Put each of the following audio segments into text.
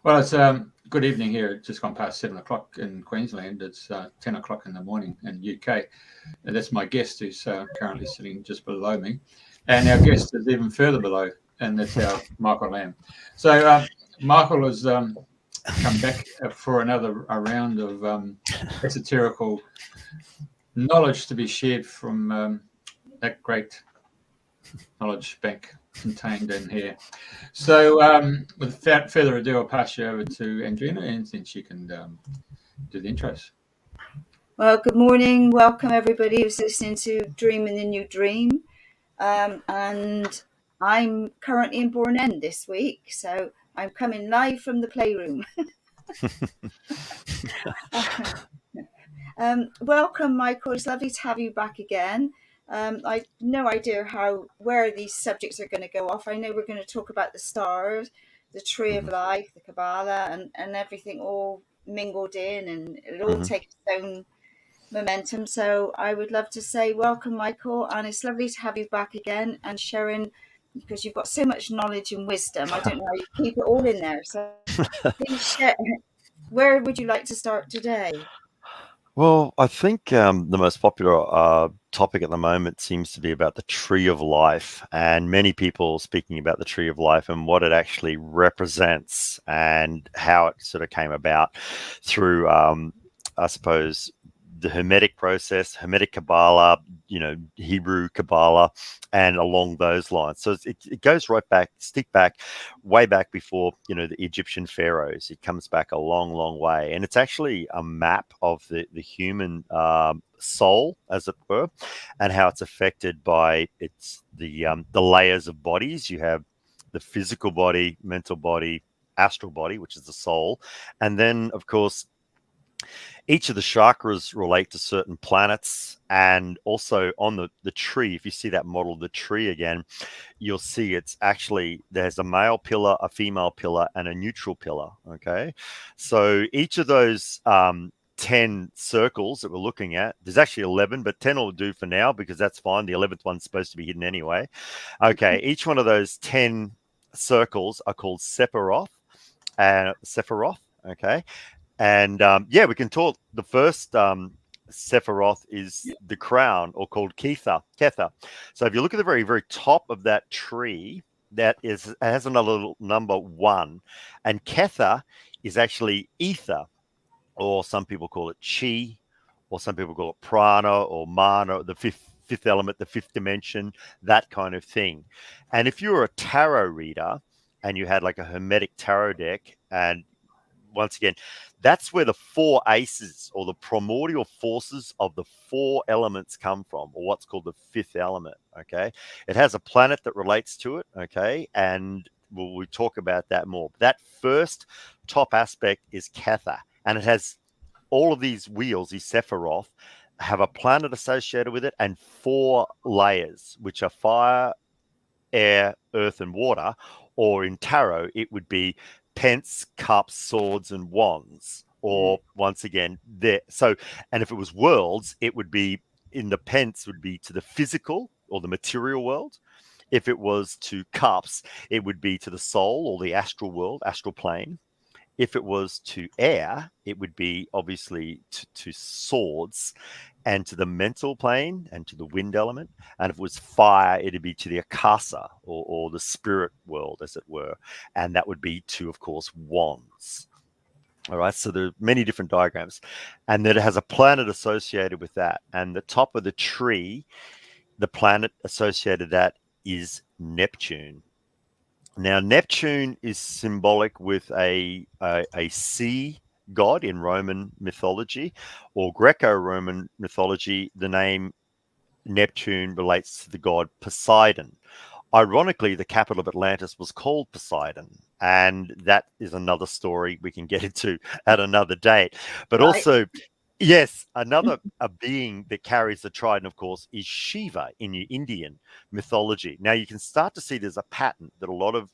Well, it's good evening here. It's just gone past 7 o'clock in Queensland. It's 10 o'clock in the morning in UK. And that's my guest who's currently sitting just below me. And our guest is even further below, and that's our Michael Lamb. So Michael has come back for another round of esoterical knowledge to be shared from that great knowledge bank contained in here. So without further ado, I'll pass you over to Andrena, and then she can do the intros. Well, good morning. Welcome everybody who's listening to Dreaming the New Dream. And I'm currently in Bourne End this week, so I'm coming live from the playroom. Welcome, Michael. It's lovely to have you back again. I have no idea where these subjects are going to go off. I know we're going to talk about the stars, the tree of life, the Kabbalah, and everything all mingled in, and it'll all take its own momentum. So I would love to say welcome, Michael, and it's lovely to have you back again and sharing, because you've got so much knowledge and wisdom. I don't know how you keep it all in there. So please share. Where would you like to start today? Well, I think the most popular topic at the moment seems to be about the tree of life, and many people speaking about the tree of life and what it actually represents and how it sort of came about through, I suppose, the Hermetic process, Hermetic Kabbalah, Hebrew Kabbalah, and along those lines. So it goes right back, way back before, the Egyptian pharaohs. It comes back a long, long way. And it's actually a map of the human soul, as it were, and how it's affected by the layers of bodies. You have the physical body, mental body, astral body, which is the soul. And then, of course, each of the chakras relate to certain planets, and also on the tree, if you see that model of the tree again, you'll see it's actually, there's a male pillar, a female pillar, and a neutral pillar, okay? So each of those 10 circles that we're looking at, there's actually 11, but 10 will do for now because that's fine. The 11th one's supposed to be hidden anyway. Okay, each one of those 10 circles are called Sephiroth, okay? And we can talk. The first Sephiroth is the crown, or called Kether. So if you look at the very, very top of that tree, has another little number 1, and Kether is actually ether, or some people call it chi, or some people call it prana or mana, the fifth element, the fifth dimension, that kind of thing. And if you were a tarot reader and you had like a Hermetic tarot deck, and once again, that's where the 4 aces, or the primordial forces of the 4 elements, come from, or what's called the 5th element, okay? It has a planet that relates to it, okay? And we'll talk about that more. That first top aspect is Kether, and it has all of these wheels, these Sephiroth, have a planet associated with it, and 4 layers, which are fire, air, earth, and water, or in tarot, it would be pence, cups, swords, and wands, or once again, there. So, and if it was worlds, it would be in the pence would be to the physical or the material world. If it was to cups, it would be to the soul or the astral world, astral plane. If it was to air, it would be obviously to swords and to the mental plane and to the wind element. And if it was fire, it'd be to the akasa, or the spirit world, as it were. And that would be to, of course, wands. All right, so there are many different diagrams. And then it has a planet associated with that. And the top of the tree, the planet associated with that is Neptune. Now, Neptune is symbolic with a sea god in Roman mythology, or Greco-Roman mythology. The name Neptune relates to the god Poseidon. Ironically, the capital of Atlantis was called Poseidon, and that is another story we can get into at another date. But also, yes, another a being that carries the trident, of course, is Shiva in your Indian mythology. Now, you can start to see there's a pattern that a lot of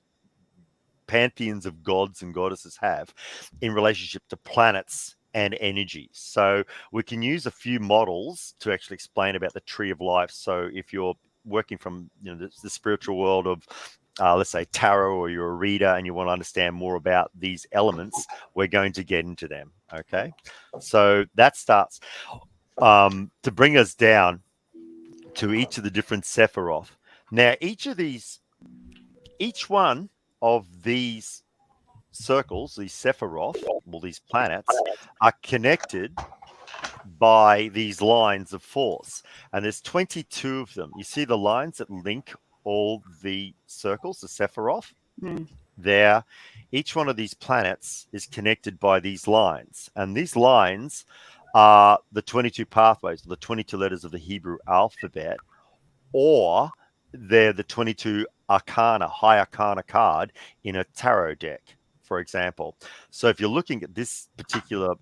pantheons of gods and goddesses have in relationship to planets and energies. So we can use a few models to actually explain about the tree of life. So if you're working from the spiritual world of let's say tarot, or you're a reader and you want to understand more about these elements, we're going to get into them. Okay, so that starts to bring us down to each of the different Sephiroth. Now, each one of these circles, these Sephiroth, well, these planets, are connected by these lines of force, and there's 22 of them. You see the lines that link all the circles, the Sephiroth? There, each one of these planets is connected by these lines, and these lines are the 22 pathways, the 22 letters of the Hebrew alphabet, or they're the 22 arcana, high arcana card in a tarot deck, for example. So if you're looking at this particular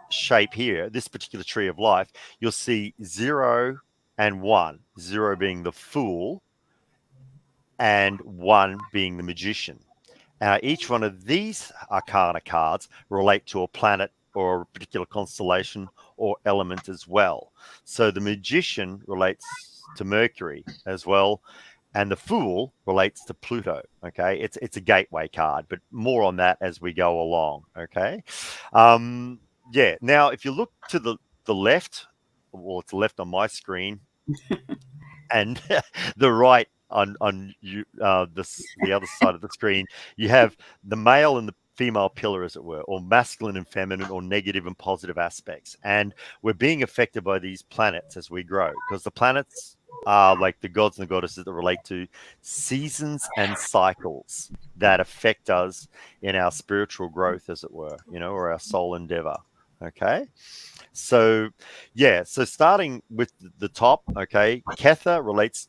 shape here, this particular tree of life, you'll see 0 and 1, 0 being the fool and 1 being the magician. Each one of these arcana cards relate to a planet or a particular constellation or element as well. So the magician relates to Mercury as well, and the fool relates to Pluto. Okay, it's a gateway card, but more on that as we go along. Okay, yeah. Now, if you look to the left, well, it's left on my screen, and the right on you, the other side of the screen, you have the male and the female pillar, as it were, or masculine and feminine, or negative and positive aspects. And we're being affected by these planets as we grow, because the planets are like the gods and the goddesses that relate to seasons and cycles that affect us in our spiritual growth, as it were, or our soul endeavor. Okay. So, yeah, so starting with the top, okay, Kether relates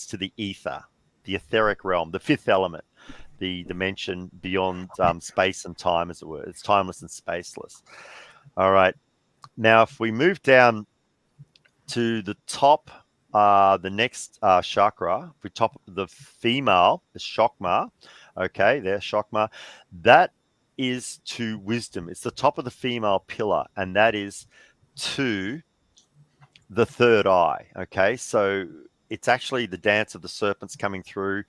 to the ether, the etheric realm, the fifth element, the dimension beyond space and time, as it were. It's timeless and spaceless. All right. Now, if we move down to the top, the next chakra, if we top the female, the Chokmah, okay, there, Chokmah, that is to wisdom. It's the top of the female pillar, and that is to the third eye. Okay, so it's actually the dance of the serpents coming through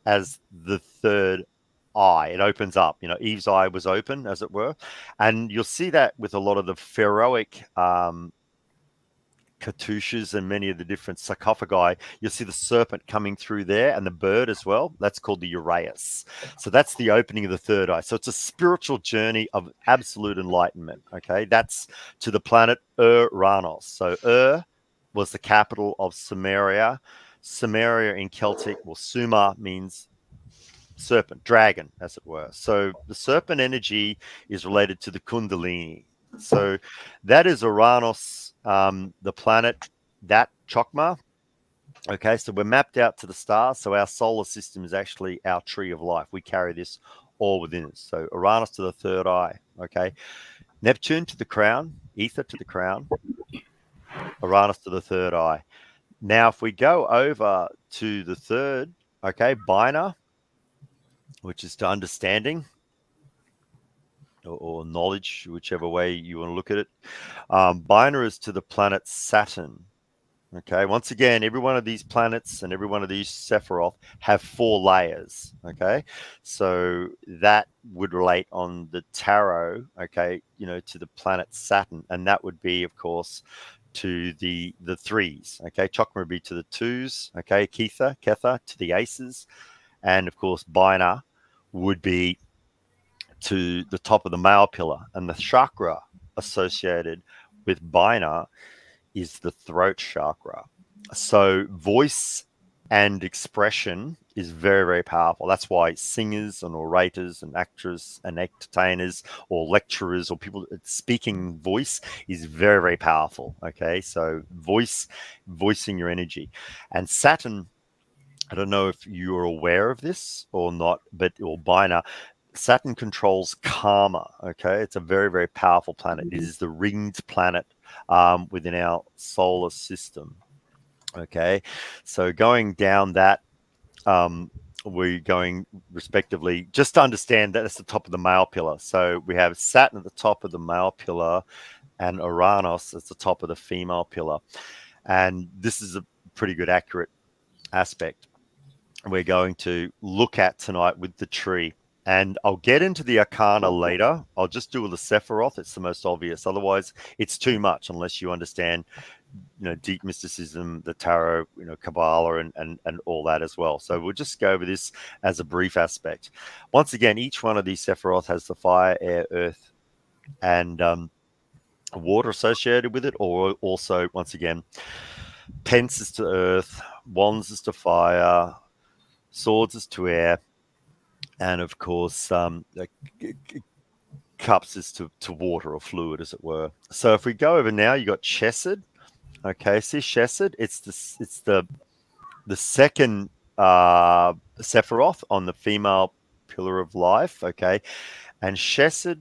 as the third eye. It opens up. Eve's eye was open, as it were, and you'll see that with a lot of the pharaohic cartouches and many of the different sarcophagi. You'll see the serpent coming through there, and the bird as well. That's called the Uraeus. So that's the opening of the third eye. So it's a spiritual journey of absolute enlightenment. Okay, that's to the planet Uranus. So was the capital of Sumeria. Sumeria in Celtic, well, Suma means serpent, dragon, as it were. So the serpent energy is related to the Kundalini. So that is Uranus, the planet, that Chokmah. Okay, so we're mapped out to the stars. So our solar system is actually our tree of life. We carry this all within us. So Uranus to the third eye. Okay, Neptune to the crown, ether to the crown, Uranus to the third eye. Now, if we go over to the third, okay, Binah, which is to understanding, or knowledge, whichever way you want to look at it. Binah is to the planet Saturn. Okay, once again, every one of these planets and every one of these Sephiroth have 4 layers. Okay, so that would relate on the tarot, okay, to the planet Saturn, and that would be, of course, to the 3s. Okay, Chokmah would be to the 2s. Okay, Kether to the aces, and of course Binah would be to the top of the male pillar, and the chakra associated with Binah is the throat chakra. So voice and expression is very, very powerful. That's why singers and orators and actors and entertainers or lecturers or people speaking voice is very, very powerful. Okay, so voicing your energy. And Saturn, I don't know if you're aware of this or not, or Binah, Saturn controls karma. Okay, it's a very, very powerful planet. It is the ringed planet within our solar system. Okay, so going down that, we're going respectively, just to understand that that's the top of the male pillar. So we have Saturn at the top of the male pillar and Uranus at the top of the female pillar. And this is a pretty good accurate aspect. we're going to look at tonight with the tree. And I'll get into the arcana later. I'll just do the Sephiroth. It's the most obvious. Otherwise, it's too much unless you understand, deep mysticism, the tarot, Kabbalah, and all that as well. So we'll just go over this as a brief aspect. Once again, each one of these Sephiroth has the fire, air, earth, and water associated with it, or also, once again, pence is to earth, wands is to fire, swords is to air, and of course, cups is to water or fluid, as it were. So if we go over now, you got Chesed. Okay, see Chesed? It's the second Sephiroth on the female pillar of life. Okay, and Chesed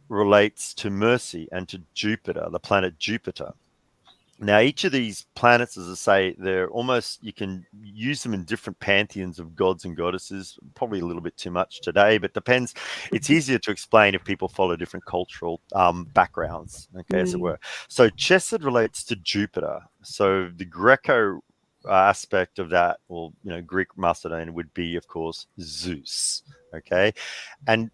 relates to mercy and to Jupiter, the planet Jupiter. Now, each of these planets, as I say, they're almost, you can use them in different pantheons of gods and goddesses, probably a little bit too much today, but depends. It's easier to explain if people follow different cultural backgrounds, okay, as it were. So Chesed relates to Jupiter. So the Greco aspect of that, or, Greek Macedonian would be, of course, Zeus, okay? And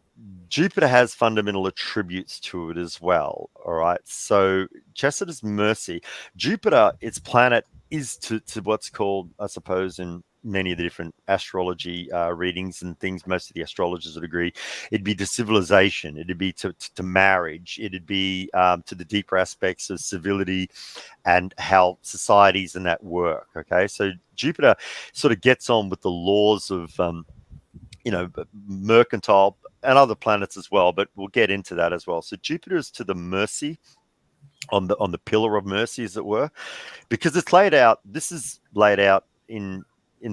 Jupiter has fundamental attributes to it as well. All right. So Chesed is mercy. Jupiter, its planet, is to what's called, I suppose, in many of the different astrology readings and things, most of the astrologers would agree, it'd be to civilization, it'd be to marriage, it'd be to the deeper aspects of civility and how societies and that work. Okay. So Jupiter sort of gets on with the laws of, mercantile and other planets as well, but we'll get into that as well. So Jupiter is to the mercy, on the pillar of mercy, as it were, because it's laid out. This is laid out in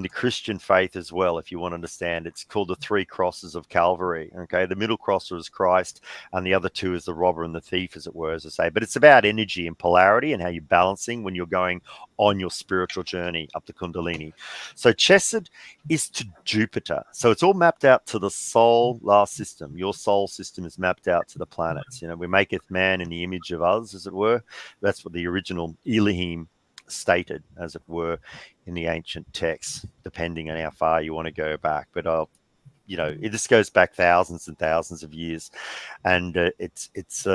the Christian faith as well, if you want to understand. It's called the three crosses of Calvary. Okay, the middle crosser is Christ, and the other two is the robber and the thief, as it were, as I say. But it's about energy and polarity and how you're balancing when you're going on your spiritual journey up the Kundalini. So Chesed is to Jupiter. So it's all mapped out to the solar system. Your soul system is mapped out to the planets. We maketh man in the image of us, as it were. That's what the original Elohim stated, as it were, in the ancient texts, depending on how far you want to go back. But this goes back thousands and thousands of years, and it's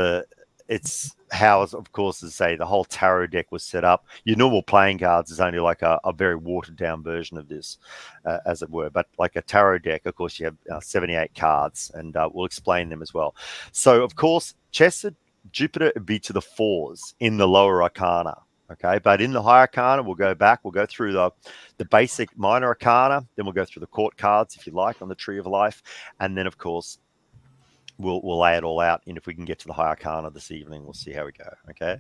how, of course, as I say, the whole tarot deck was set up. Your normal playing cards is only like a very watered down version of this, as it were. But like a tarot deck, of course, you have 78 cards, and we'll explain them as well. So, of course, Chesed, Jupiter would be to the fours in the lower arcana. Okay, but in the high arcana, we'll go through the basic minor arcana, then we'll go through the court cards, if you like, on the tree of life, and then, of course, we'll lay it all out. And if we can get to the high arcana this evening, we'll see how we go. Okay,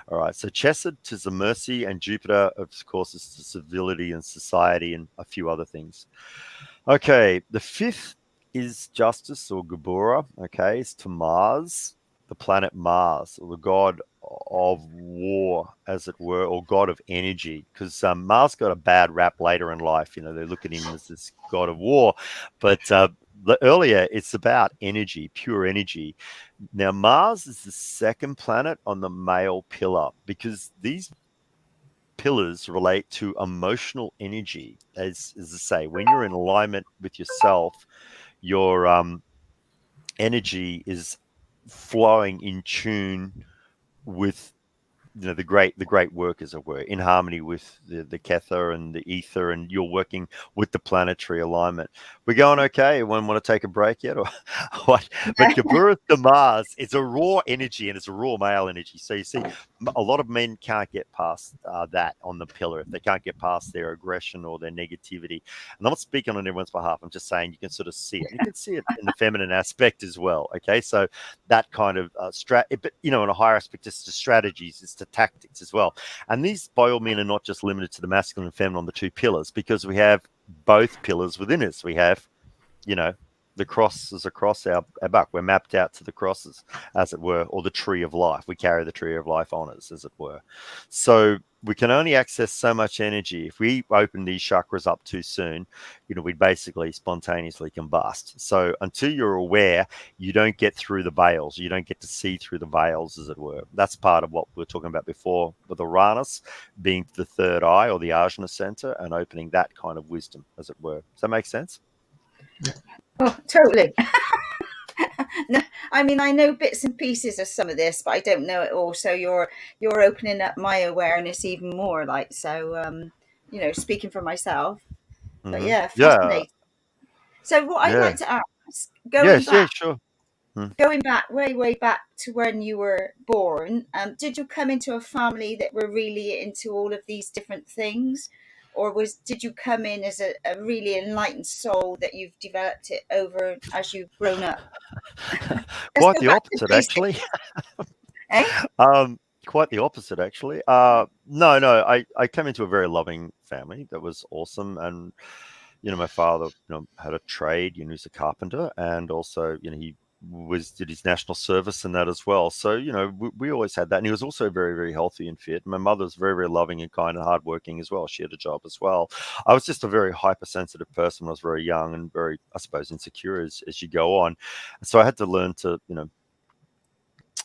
all right. So Chesed is the mercy, and Jupiter, of course, is the civility and society and a few other things. Okay, the fifth is justice, or Gabura. Okay, it's to Mars, the planet Mars, or the god of war, as it were, or god of energy, because Mars got a bad rap later in life. They look at him as this god of war, but earlier it's about energy, pure energy. Now Mars is the second planet on the male pillar, because these pillars relate to emotional energy. As I say, when you're in alignment with yourself, your energy is flowing in tune with the great work, as it were, in harmony with the Kether and the ether, and you're working with the planetary alignment. We're going okay? Anyone want to take a break yet, or what? But Gabura to Mars, it's a raw energy, and it's a raw male energy. So you see, a lot of men can't get past that on the pillar. If they can't get past their aggression or their negativity. And I'm not speaking on everyone's behalf. I'm just saying you can sort of see it. You can see it in the feminine aspect as well. Okay, so that kind of but in a higher aspect, it's to strategies, it's to tactics as well. And these, by all means, are not just limited to the masculine and feminine on the two pillars, because we have both pillars within us. We have, the crosses across our back. We're mapped out to the crosses, as it were, or the tree of life. We carry the tree of life on us, as it were. So we can only access so much energy. If we open these chakras up too soon, we'd basically spontaneously combust. So until you're aware, you don't get through the veils. You don't get to see through the veils, as it were. That's part of what we were talking about before, with Uranus being the third eye, or the Ajna center, and opening that kind of wisdom, as it were. Does that make sense? Oh, totally. No, I mean, I know bits and pieces of some of this, but I don't know it all. So you're opening up my awareness even more. Like, so, speaking for myself. But yeah, Yeah. fascinating. So what I'd Yeah. like to ask, Yes. Yeah. Sure. going back way back to when you were born, did you come into a family that were really into all of these different things, or did you come in as a really enlightened soul that you've developed it over as you've grown up? Let's Quite go the back to opposite, basics. actually. Eh? Quite the opposite, actually. No, I came into a very loving family that was awesome, and my father, had a trade. He's a carpenter, and also, he did his national service and that as well. So, we always had that, and he was also very, very healthy and fit. My mother was very, very loving and kind and hardworking as well. She had a job as well. I was just a very hypersensitive person when I was very young, and very, I suppose, insecure as you go on. So I had to learn to,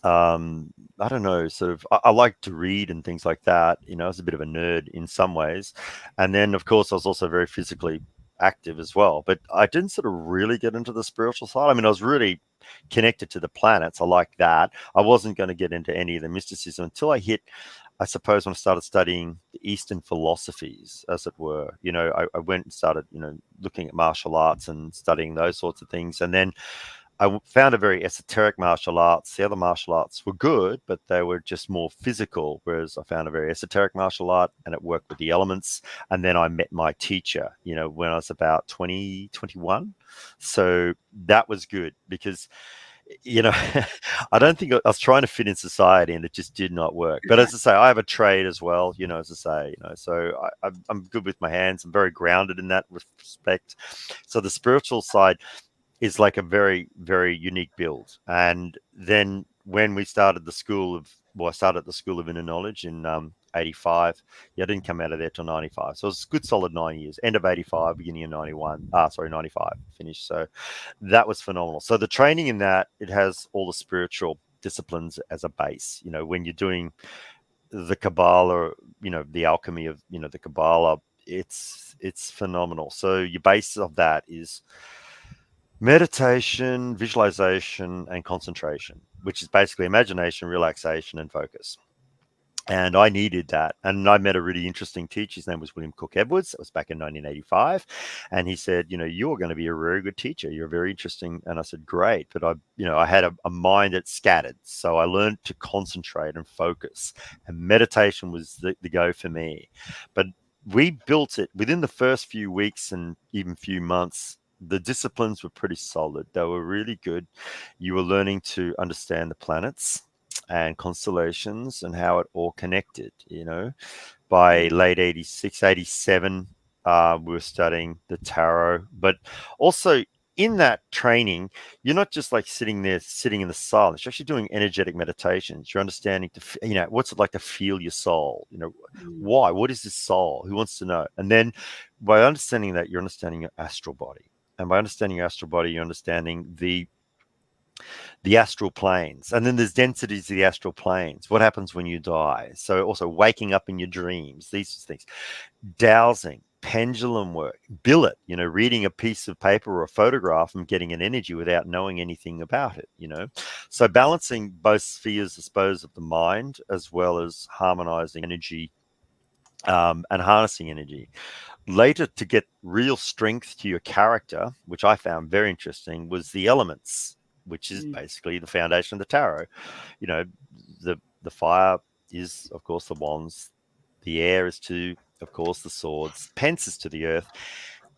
I don't know, sort of, I like to read and things like that. I was a bit of a nerd in some ways. And then, of course, I was also very physically active as well. But I didn't sort of really get into the spiritual side. I mean, I was really connected to the planets. I like that. I wasn't going to get into any of the mysticism until I hit, I suppose, when I started studying the Eastern philosophies, as it were. I went and started, looking at martial arts and studying those sorts of things. And then I found a very esoteric martial arts. The other martial arts were good, but they were just more physical, whereas I found a very esoteric martial art, and it worked with the elements. And then I met my teacher, when I was about 20, 21. So that was good because, I don't think I was trying to fit in society, and it just did not work. But as I say, I have a trade as well, as I say, so I'm good with my hands. I'm very grounded in that respect. So the spiritual side is like a very, very unique build. And then when we started I started the School of Inner Knowledge in 85. Yeah, I didn't come out of there till 95. So it was a good solid 9 years. End of 85, beginning of 95 finished. So that was phenomenal. So the training in that, it has all the spiritual disciplines as a base. When you're doing the Kabbalah, the alchemy of, the Kabbalah, it's phenomenal. So your base of that is meditation, visualization, and concentration, which is basically imagination, relaxation, and focus. And I needed that. And I met a really interesting teacher. His name was William Cook Edwards. That was back in 1985. And he said, you're going to be a very good teacher. You're very interesting. And I said, great. But I had a mind that scattered. So I learned to concentrate and focus. And meditation was the go for me. But we built it within the first few weeks and even few months. The disciplines were pretty solid. They were really good. You were learning to understand the planets and constellations and how it all connected. By late 86, 87, we were studying the tarot. But also in that training, you're not just like sitting in the silence. You're actually doing energetic meditations. You're understanding what's it like to feel your soul. Why? What is this soul? Who wants to know? And then by understanding that, you're understanding your astral body. And by understanding your astral body, you're understanding the astral planes. And then there's densities of the astral planes. What happens when you die? So also waking up in your dreams, these things. Dowsing, pendulum work, billet, reading a piece of paper or a photograph and getting an energy without knowing anything about it, So balancing both spheres, I suppose, of the mind, as well as harmonizing energy and harnessing energy. Later, to get real strength to your character, which I found very interesting, was the elements, which is basically the foundation of the tarot. The fire is, of course, the wands. The air is to, of course, the swords. Pence is to the earth,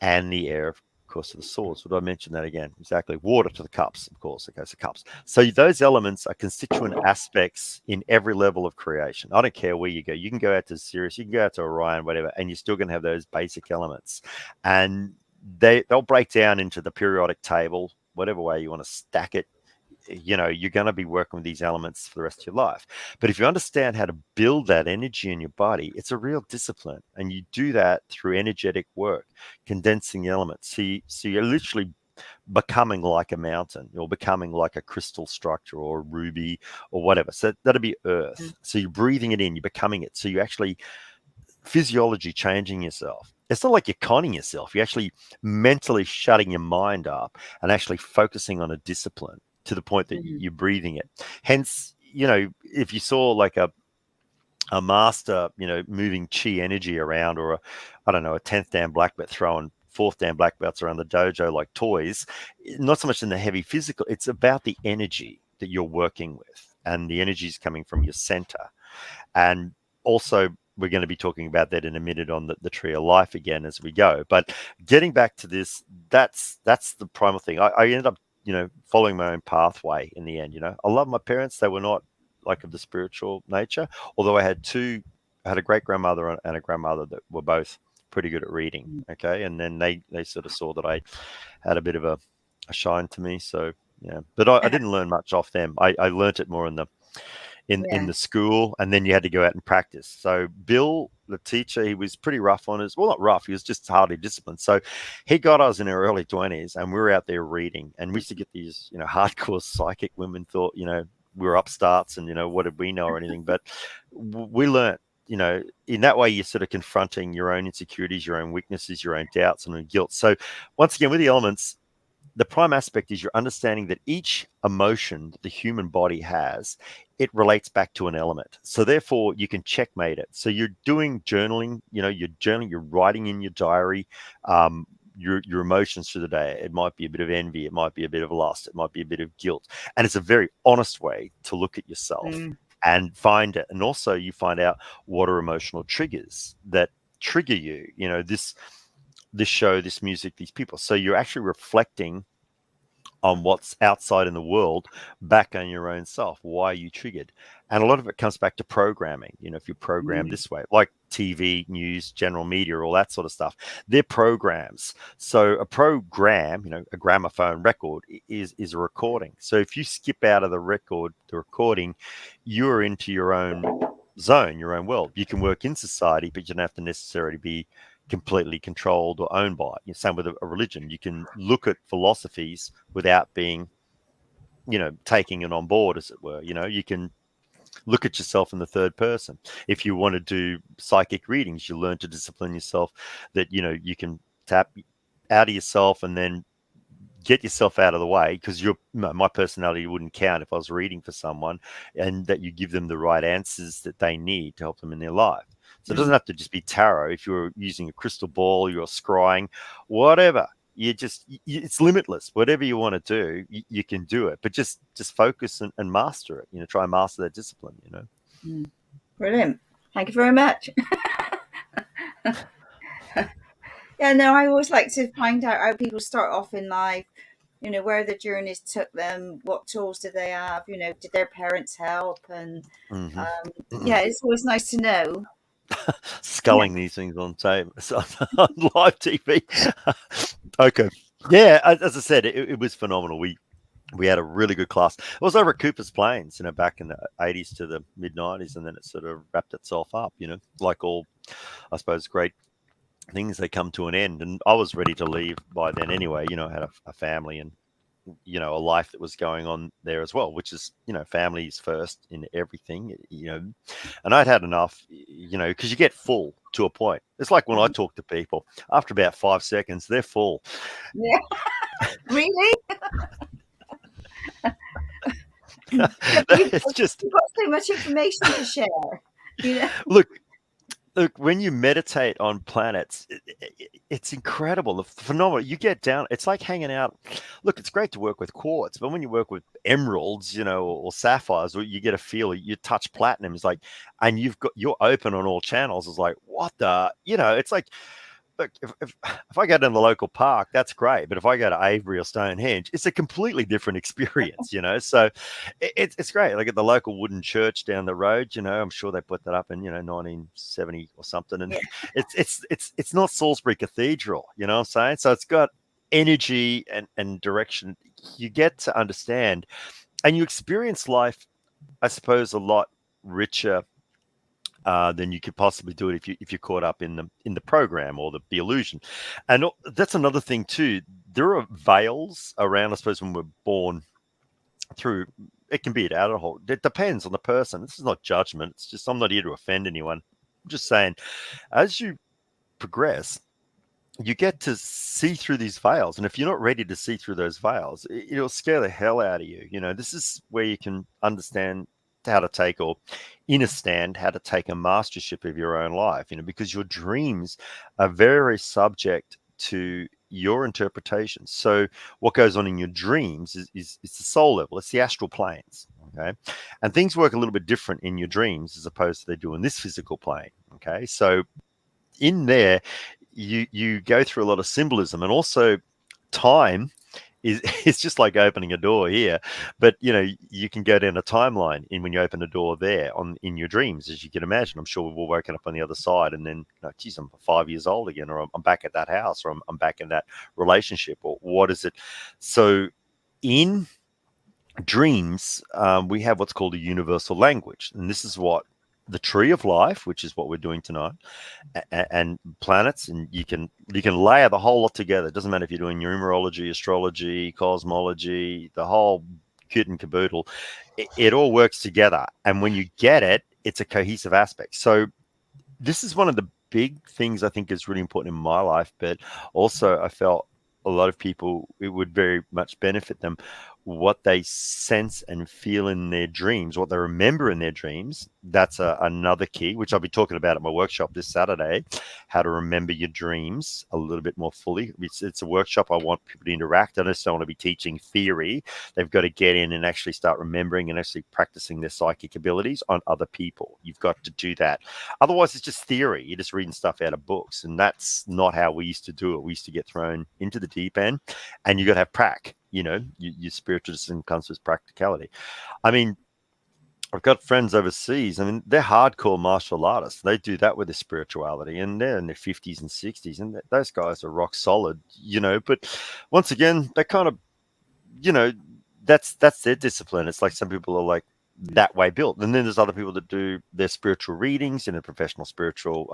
and the air, of course, to the swords. Would I mention that again? Exactly. Water to the cups, of course. Okay, so cups. So those elements are constituent aspects in every level of creation. I don't care where you go. You can go out to Sirius, you can go out to Orion, whatever, and you're still going to have those basic elements. And they'll break down into the periodic table whatever way you want to stack it, you know, you're going to be working with these elements for the rest of your life. But if you understand how to build that energy in your body, it's a real discipline. And you do that through energetic work, condensing the elements. So you're literally becoming like a mountain, you're becoming like a crystal structure or a ruby or whatever. So that'll be earth. So you're breathing it in, you're becoming it. So you actually physiology changing yourself. It's not like you're conning yourself. You're actually mentally shutting your mind up and actually focusing on a discipline to the point that you're breathing it. Hence, you know, if you saw like a master, you know, moving chi energy around, or I don't know, a 10th Dan black belt throwing 4th Dan black belts around the dojo like toys, not so much in the heavy physical, it's about the energy that you're working with, and the energy is coming from your center. And also, we're going to be talking about that in a minute on the tree of life again as we go. But getting back to this, that's the primal thing. I ended up, you know, following my own pathway in the end. You know, I love my parents. They were not like of the spiritual nature, although I had a great grandmother and a grandmother that were both pretty good at reading. Okay. And then they sort of saw that I had a bit of a shine to me. So yeah, but I didn't learn much off them. I learnt it more in the school, and then you had to go out and practice. So Bill, the teacher, he was pretty rough on us. Well, not rough, he was just hardly disciplined. So he got us in our early 20s, and we were out there reading, and we used to get these, you know, hardcore psychic women thought, you know, we were upstarts, and, you know, what did we know or anything? But we learnt, you know, in that way you're sort of confronting your own insecurities, your own weaknesses, your own doubts and guilt. So once again, with the elements, the prime aspect is you're understanding that each emotion that the human body has, it relates back to an element. So therefore you can checkmate it. So you're doing journaling, you know, you're journaling, you're writing in your diary, your emotions through the day. It might be a bit of envy. It might be a bit of lust. It might be a bit of guilt. And it's a very honest way to look at yourself and find it. And also you find out what are emotional triggers that trigger you, you know, this show, this music, these people. So you're actually reflecting on what's outside in the world back on your own self. Why are you triggered? And a lot of it comes back to programming. You know, if you're programmed this way, like TV, news, general media, all that sort of stuff, they're programs. So a program, you know, a gramophone record is a recording. So if you skip out of the recording, you're into your own zone, your own world. You can work in society, but you don't have to necessarily be completely controlled or owned by it. Same with a religion. You can look at philosophies without being, you know, taking it on board, as it were. You know, you can look at yourself in the third person. If you want to do psychic readings, you learn to discipline yourself, that, you know, you can tap out of yourself and then get yourself out of the way, because my personality wouldn't count if I was reading for someone, and that you give them the right answers that they need to help them in their life. So it doesn't have to just be tarot. If you're using a crystal ball, you're scrying, whatever, it's limitless. Whatever you want to do, you can do it, but just focus and master it, you know, try and master that discipline, you know. Brilliant. Thank you very much. Yeah, no, I always like to find out how people start off in life, you know, where the journeys took them, what tools did they have, you know, did their parents help? And yeah, it's always nice to know. Sculling these things on tape, on live TV. Okay. Yeah, as I said, it was phenomenal. We had a really good class. It was over at Cooper's Plains, you know, back in the 80s to the mid 90s, and then it sort of wrapped itself up, you know, like all, I suppose, great things, they come to an end. And I was ready to leave by then anyway. You know, I had a family and, you know, a life that was going on there as well, which is, you know, families first in everything, you know. And I'd had enough, you know, because you get full to a point. It's like when I talk to people, after about 5 seconds, they're full. Yeah. Really? It's just, you've got so much information to share. You know? Look, when you meditate on planets, it's incredible. The phenomenal. You get down, it's like hanging out. Look, it's great to work with quartz, but when you work with emeralds, you know, or sapphires, or you get a feel, you touch platinum, it's like, and you're open on all channels. It's like, what the, you know, it's like, look, if I go down the local park, that's great. But if I go to Avery or Stonehenge, it's a completely different experience, you know. So it's great. Like at the local wooden church down the road, you know, I'm sure they put that up in, you know, 1970 or something. And it's not Salisbury Cathedral, you know what I'm saying? So it's got energy and direction, you get to understand, and you experience life, I suppose, a lot richer than you could possibly do it if you're caught up in the program or the illusion. And that's another thing too. There are veils around, I suppose, when we're born through. It can be an outer hole. It depends on the person. This is not judgment. It's just, I'm not here to offend anyone. I'm just saying, as you progress, you get to see through these veils. And if you're not ready to see through those veils, it'll scare the hell out of you. This is where you can understand how to take, or understand how to take a mastership of your own life, because your dreams are very subject to your interpretation. So what goes on in your dreams is the soul level. It's the astral planes. Okay. And things work a little bit different in your dreams as opposed to they do in this physical plane. Okay. So in there, you go through a lot of symbolism, and also time is just like opening a door here, but you can go down a timeline when you open a door there in your dreams, as you can imagine. I'm sure we've all woken up on the other side, and then, geez, I'm 5 years old again, or I'm back at that house, or I'm back in that relationship, or what is it? So in dreams, we have what's called a universal language, and this is what the tree of life, which is what we're doing tonight, and planets, and you can layer the whole lot together. It doesn't matter if you're doing numerology, astrology, cosmology, the whole kit and caboodle. It all works together, and when you get it, it's a cohesive aspect. So this is one of the big things I think is really important in my life, but also I felt a lot of people, it would very much benefit them, what they sense and feel in their dreams, what they remember in their dreams. That's another key, which I'll be talking about at my workshop this Saturday, how to remember your dreams a little bit more fully. It's a workshop. I want people to interact. I just don't want to be teaching theory. They've got to get in and actually start remembering and actually practicing their psychic abilities on other people. You've got to do that. Otherwise, it's just theory. You're just reading stuff out of books, and that's not how we used to do it. We used to get thrown into the deep end, and you got to have prac. Your spiritualism comes with practicality. I mean, I've got friends overseas. I mean, they're hardcore martial artists. They do that with their spirituality, and they're in their 50s and 60s, and those guys are rock solid, But once again, they kind of, that's their discipline. It's like some people are like that way built. And then there's other people that do their spiritual readings, professional spiritual,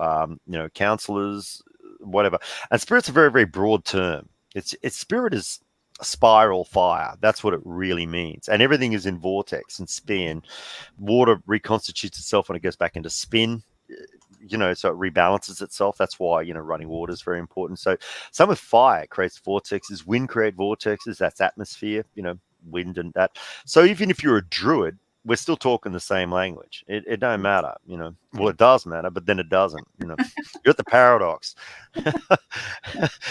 counselors, whatever. And spirit's a very, very broad term. It's spirit is spiral fire. That's what it really means. And everything is in vortex and spin. Water reconstitutes itself when it goes back into spin, so it rebalances itself. That's why, running water is very important. So some with fire creates vortexes, wind create vortexes. That's atmosphere, wind and that. So even if you're a druid, we're still talking the same language. It don't matter, Well, it does matter, but then it doesn't, You're at the paradox.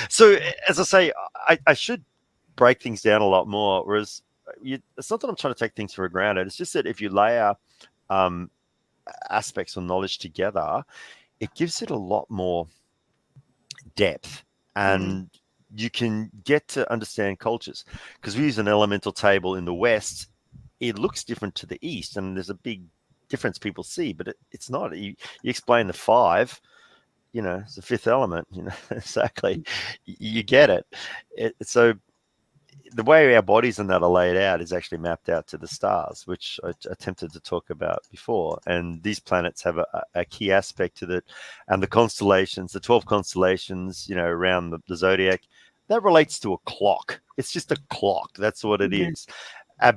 So as I say, I should break things down a lot more, whereas it's not that I'm trying to take things for granted. It's just that if you layer aspects of knowledge together, it gives it a lot more depth, and you can get to understand cultures. Because we use an elemental table in the West, it looks different to the East, and there's a big difference people see, but it's not. You explain the 5, it's the 5th element, exactly. You get it. So the way our bodies and that are laid out is actually mapped out to the stars, which I attempted to talk about before. And these planets have a key aspect to that. And the constellations, the 12 constellations, around the zodiac, that relates to a clock. It's just a clock. That's what it is.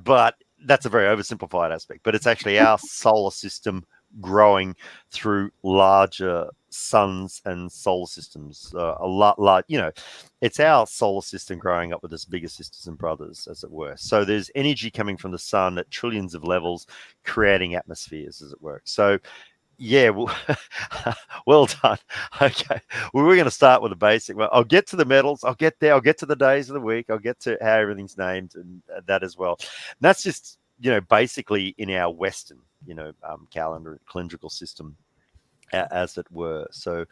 But that's a very oversimplified aspect. But it's actually our solar system growing through larger suns and solar systems, a lot, it's our solar system growing up with its bigger sisters and brothers, as it were. So there's energy coming from the sun at trillions of levels, creating atmospheres, as it were. So yeah, well done. Okay, well, we're going to start with the basic. Well, I'll get to the metals. I'll get there. I'll get to the days of the week. I'll get to how everything's named and that as well. And that's just, basically in our Western, calendrical system, as it were. So,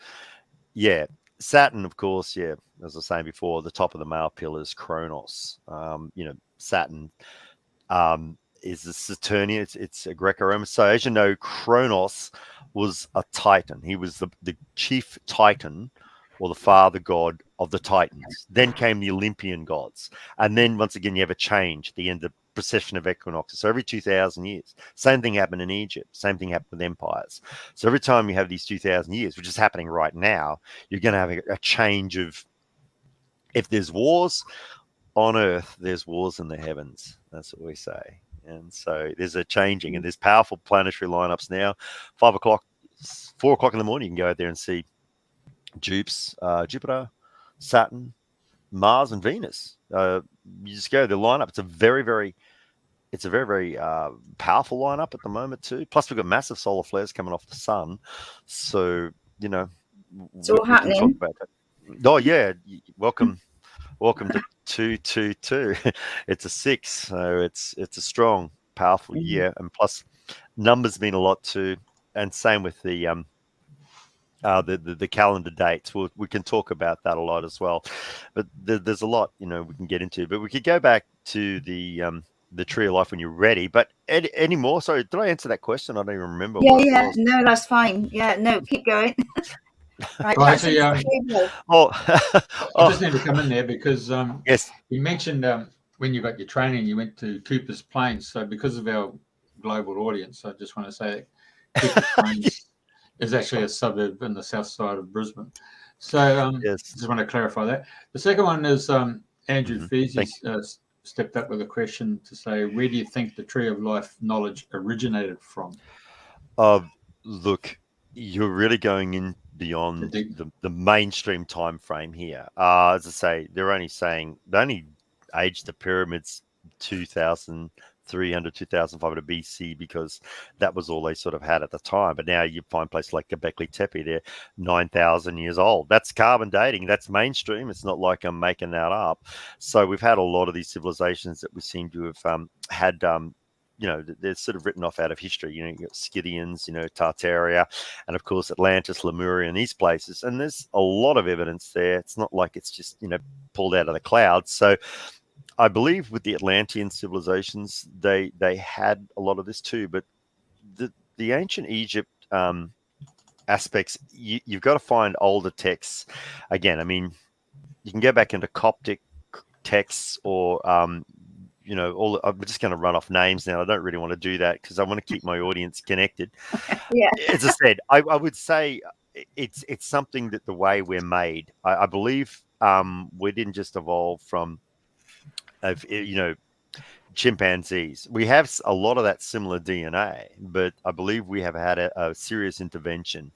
yeah, Saturn, of course, yeah, as I was saying before, the top of the male pillar is Kronos. Saturn is the Saturnian. It's a Greco-Roman. So, as you know, Kronos was a Titan. He was the chief Titan or the father god of the Titans. Then came the Olympian gods. And then once again, you have a change at the end of the precession of equinoxes. So every 2,000 years, same thing happened in Egypt. Same thing happened with empires. So every time you have these 2,000 years, which is happening right now, you're going to have a change of, if there's wars on earth, there's wars in the heavens. That's what we say. And so there's a changing, and there's powerful planetary lineups now. 5 o'clock, 4 o'clock in the morning, you can go out there and see Jupiter, Saturn, Mars, and Venus. You just go, the lineup. It's a very, very powerful lineup at the moment too. Plus, we've got massive solar flares coming off the sun, so it's all happening. Can talk about that. Oh yeah, welcome to 222. It's a 6, so it's a strong, powerful year, and plus numbers mean a lot too. And same with the calendar dates. We can talk about that a lot as well, but there's a lot we can get into. But we could go back to the Tree of Life when you're ready. But any more? Sorry, did I answer that question? I don't even remember. Yeah. No, that's fine. Yeah, no, keep going. Right, well, actually, I just need to come in there because yes, you mentioned when you got your training, you went to Cooper's Plains. So because of our global audience, I just want to say Cooper's Plains is actually a suburb in the south side of Brisbane. So yes. just want to clarify that. The second one is Andrew Feasy stepped up with a question to say, where do you think the Tree of Life knowledge originated from? Look, you're really going in beyond the mainstream time frame here. As I say, they only aged the pyramids 2,300, 2,500 BC because that was all they sort of had at the time. But now you find places like Göbekli Tepe, they're 9,000 years old. That's carbon dating. That's mainstream. It's not like I'm making that up. So we've had a lot of these civilizations that we seem to have had they're sort of written off out of history. You got Scythians, Tartaria, and of course Atlantis, Lemuria, and these places. And there's a lot of evidence there. It's not like it's just pulled out of the clouds. So I believe with the Atlantean civilizations, they had a lot of this too. But the ancient Egypt aspects, you've got to find older texts. Again, I mean, you can go back into Coptic texts or I'm just going to run off names now. I don't really want to do that because I want to keep my audience connected. Yeah. As I said, I would say it's something that the way we're made. I believe we didn't just evolve from, chimpanzees. We have a lot of that similar DNA, but I believe we have had a serious intervention,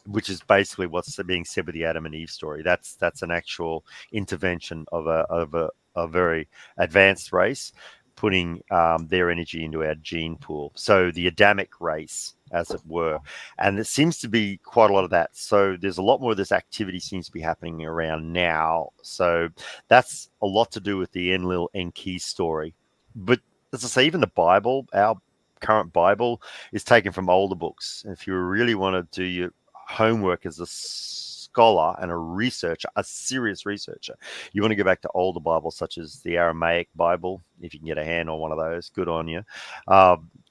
which is basically what's being said with the Adam and Eve story. That's an actual intervention of a very advanced race, putting their energy into our gene pool. So the Adamic race, as it were. And there seems to be quite a lot of that. So there's a lot more of this activity seems to be happening around now. So that's a lot to do with the Enlil Enki story. But as I say, even the Bible, our current Bible, is taken from older books. And if you really want to do your homework as a scholar and a researcher, a serious researcher, you want to go back to older Bibles such as the Aramaic Bible. If you can get a hand on one of those, good on you.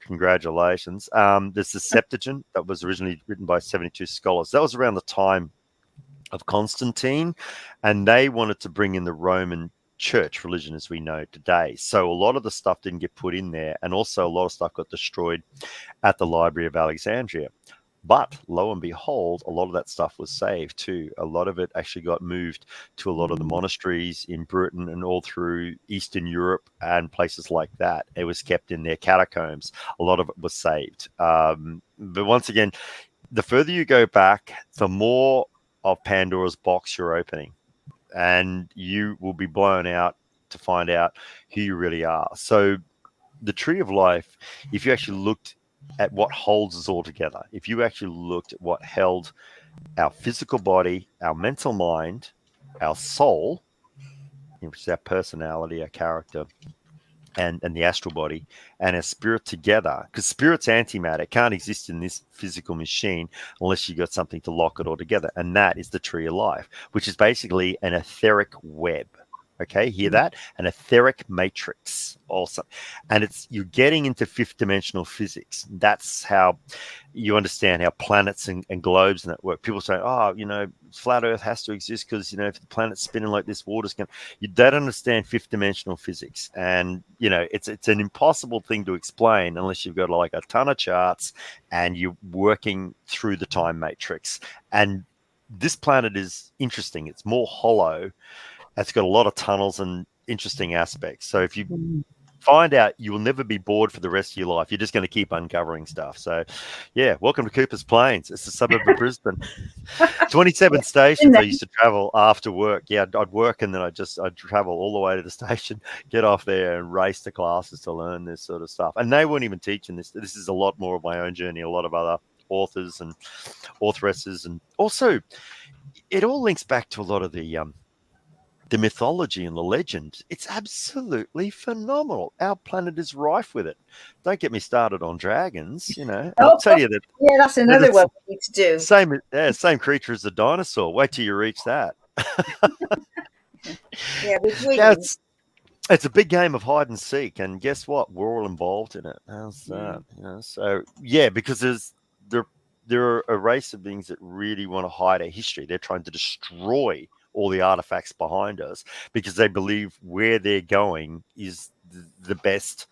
Congratulations. There's the Septuagint that was originally written by 72 scholars. That was around the time of Constantine, and they wanted to bring in the Roman church religion as we know today. So a lot of the stuff didn't get put in there, and also a lot of stuff got destroyed at the Library of Alexandria. But lo and behold, a lot of that stuff was saved too. A lot of it actually got moved to a lot of the monasteries in Britain and all through Eastern Europe and places like that. It was kept in their catacombs. A lot of it was saved. But once again, the further you go back, the more of Pandora's box you're opening. And you will be blown out to find out who you really are. So the Tree of Life, if you actually looked at what holds us all together, if you actually looked at what held our physical body, our mental mind, our soul, which is our personality, our character, and the astral body, and our spirit together, because spirit's antimatter, can't exist in this physical machine unless you got something to lock it all together, and that is the Tree of Life, which is basically an etheric web. Okay, hear that? An etheric matrix also. And you're getting into fifth dimensional physics. That's how you understand how planets and globes and that work. People say, oh, flat Earth has to exist because, if the planet's spinning like this, water's going to... You don't understand fifth dimensional physics. And, it's an impossible thing to explain unless you've got like a ton of charts and you're working through the time matrix. And this planet is interesting. It's more hollow. It's got a lot of tunnels and interesting aspects. So if you find out, you will never be bored for the rest of your life. You're just going to keep uncovering stuff. So, yeah, welcome to Cooper's Plains. It's a suburb of Brisbane. 27 stations. I used to travel after work. Yeah, I'd work and then I'd travel all the way to the station, get off there and race to classes to learn this sort of stuff. And they weren't even teaching this. This is a lot more of my own journey, a lot of other authors and authoresses. And also, it all links back to a lot of the mythology and the legend. It's absolutely phenomenal. Our planet is rife with it. Don't get me started on dragons. I'll tell you that. Yeah, that's another one we need to do. Same creature as the dinosaur. Wait till you reach that. Yeah, with wings. It's a big game of hide and seek, and guess what? We're all involved in it. How's that? So yeah, because there are a race of beings that really want to hide our history. They're trying to destroy all the artifacts behind us because they believe where they're going is the best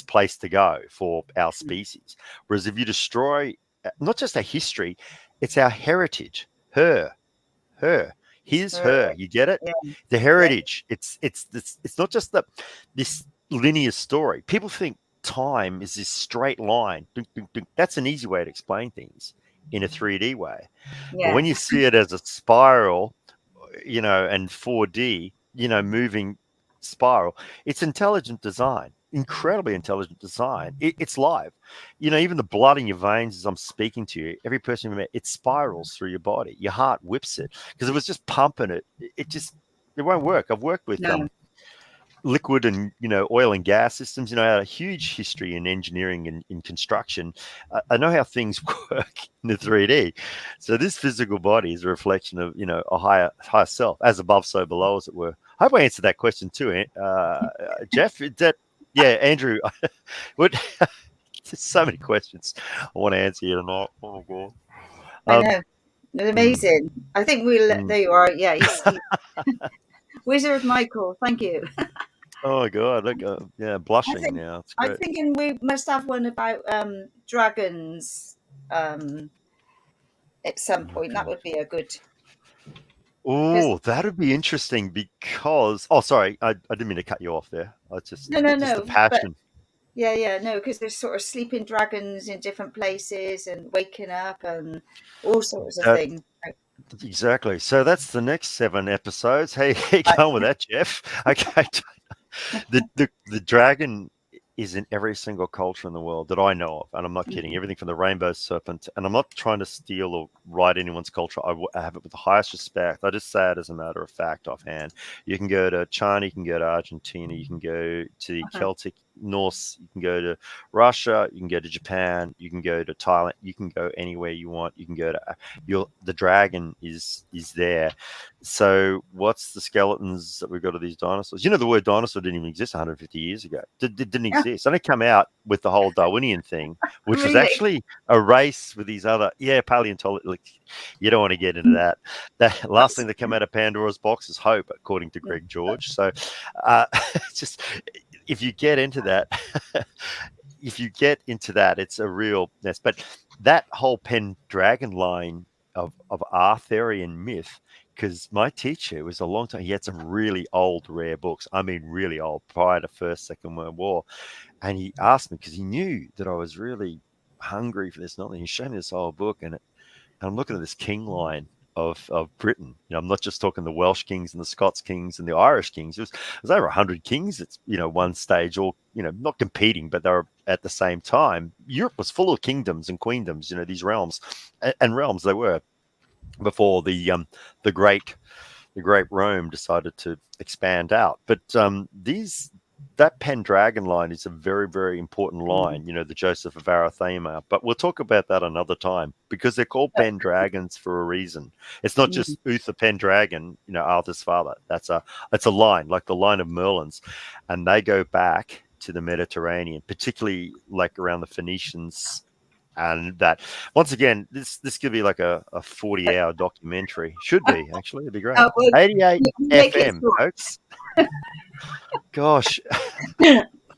place to go for our species. Whereas if you destroy not just our history, it's our heritage. Her, his, her. You get it? Yeah. The heritage. Yeah. It's not just this linear story. People think time is this straight line. That's an easy way to explain things in a 3D way. Yeah. But when you see it as a spiral, and 4D, moving spiral, it's intelligent design, incredibly intelligent design. It's live. Even the blood in your veins as I'm speaking to you, every person you met, it spirals through your body. Your heart whips it because it was just pumping it. It won't work. I've worked with liquid and oil and gas systems. I had a huge history in engineering and in construction. I know how things work in the 3D. So this physical body is a reflection of a higher self, as above so below, as it were. I hope I answered that question too, Jeff. Andrew. There's so many questions I want to answer here tonight. Oh god, I know. It's amazing. I think there you are. Yeah, he's Wizard Michael. Thank you. Oh god, look, blushing now. It's great. I'm thinking we must have one about dragons at some point. That would be a good. Oh, that would be interesting because. Oh, sorry, I didn't mean to cut you off there. I just no. The passion. Because there's sort of sleeping dragons in different places and waking up and all sorts of things. Exactly. So that's the next 7 episodes. Hey, how you going with that, Jeff? Okay. The dragon is in every single culture in the world that I know of, and I'm not kidding. Everything from the rainbow serpent, and I'm not trying to steal or write anyone's culture. I have it with the highest respect. I just say it as a matter of fact, offhand. You can go to China, you can go to Argentina, you can go to the Celtic Norse, you can go to Russia, you can go to Japan, you can go to Thailand, you can go anywhere you want. You can go to the dragon is there. So what's the skeletons that we've got of these dinosaurs? The word dinosaur didn't even exist 150 years ago. It didn't exist. And it came out with the whole Darwinian thing, which was actually a race with these other, paleontology. Like, you don't want to get into that. The last thing that came out of Pandora's box is hope, according to Greg George. So just if you get into that, it's a real mess. But that whole Pendragon line of Arthurian myth, because my teacher was a long time, he had some really old, rare books. I mean, really old, prior to First, Second World War. And he asked me, because he knew that I was really hungry for this knowledge. He showed me this old book, and I'm looking at this king line of Britain. I'm not just talking the Welsh kings and the Scots kings and the Irish kings. It was over 100 kings at one stage, all not competing, but they were at the same time. Europe was full of kingdoms and queendoms. These realms and realms they were before the great Rome decided to expand out. But these that Pendragon line is a very, very important line, you know, the Joseph of Arimathea. But we'll talk about that another time, because they're called Pendragons for a reason. It's not just Uther Pendragon, you know, Arthur's father. It's a line, like the line of Merlin's. And they go back to the Mediterranean, particularly like around the Phoenicians. And that, once again, this could be like a 40-hour documentary. Should be, actually. It'd be great. Oh, well, 88 make it FM, short. folks. Gosh.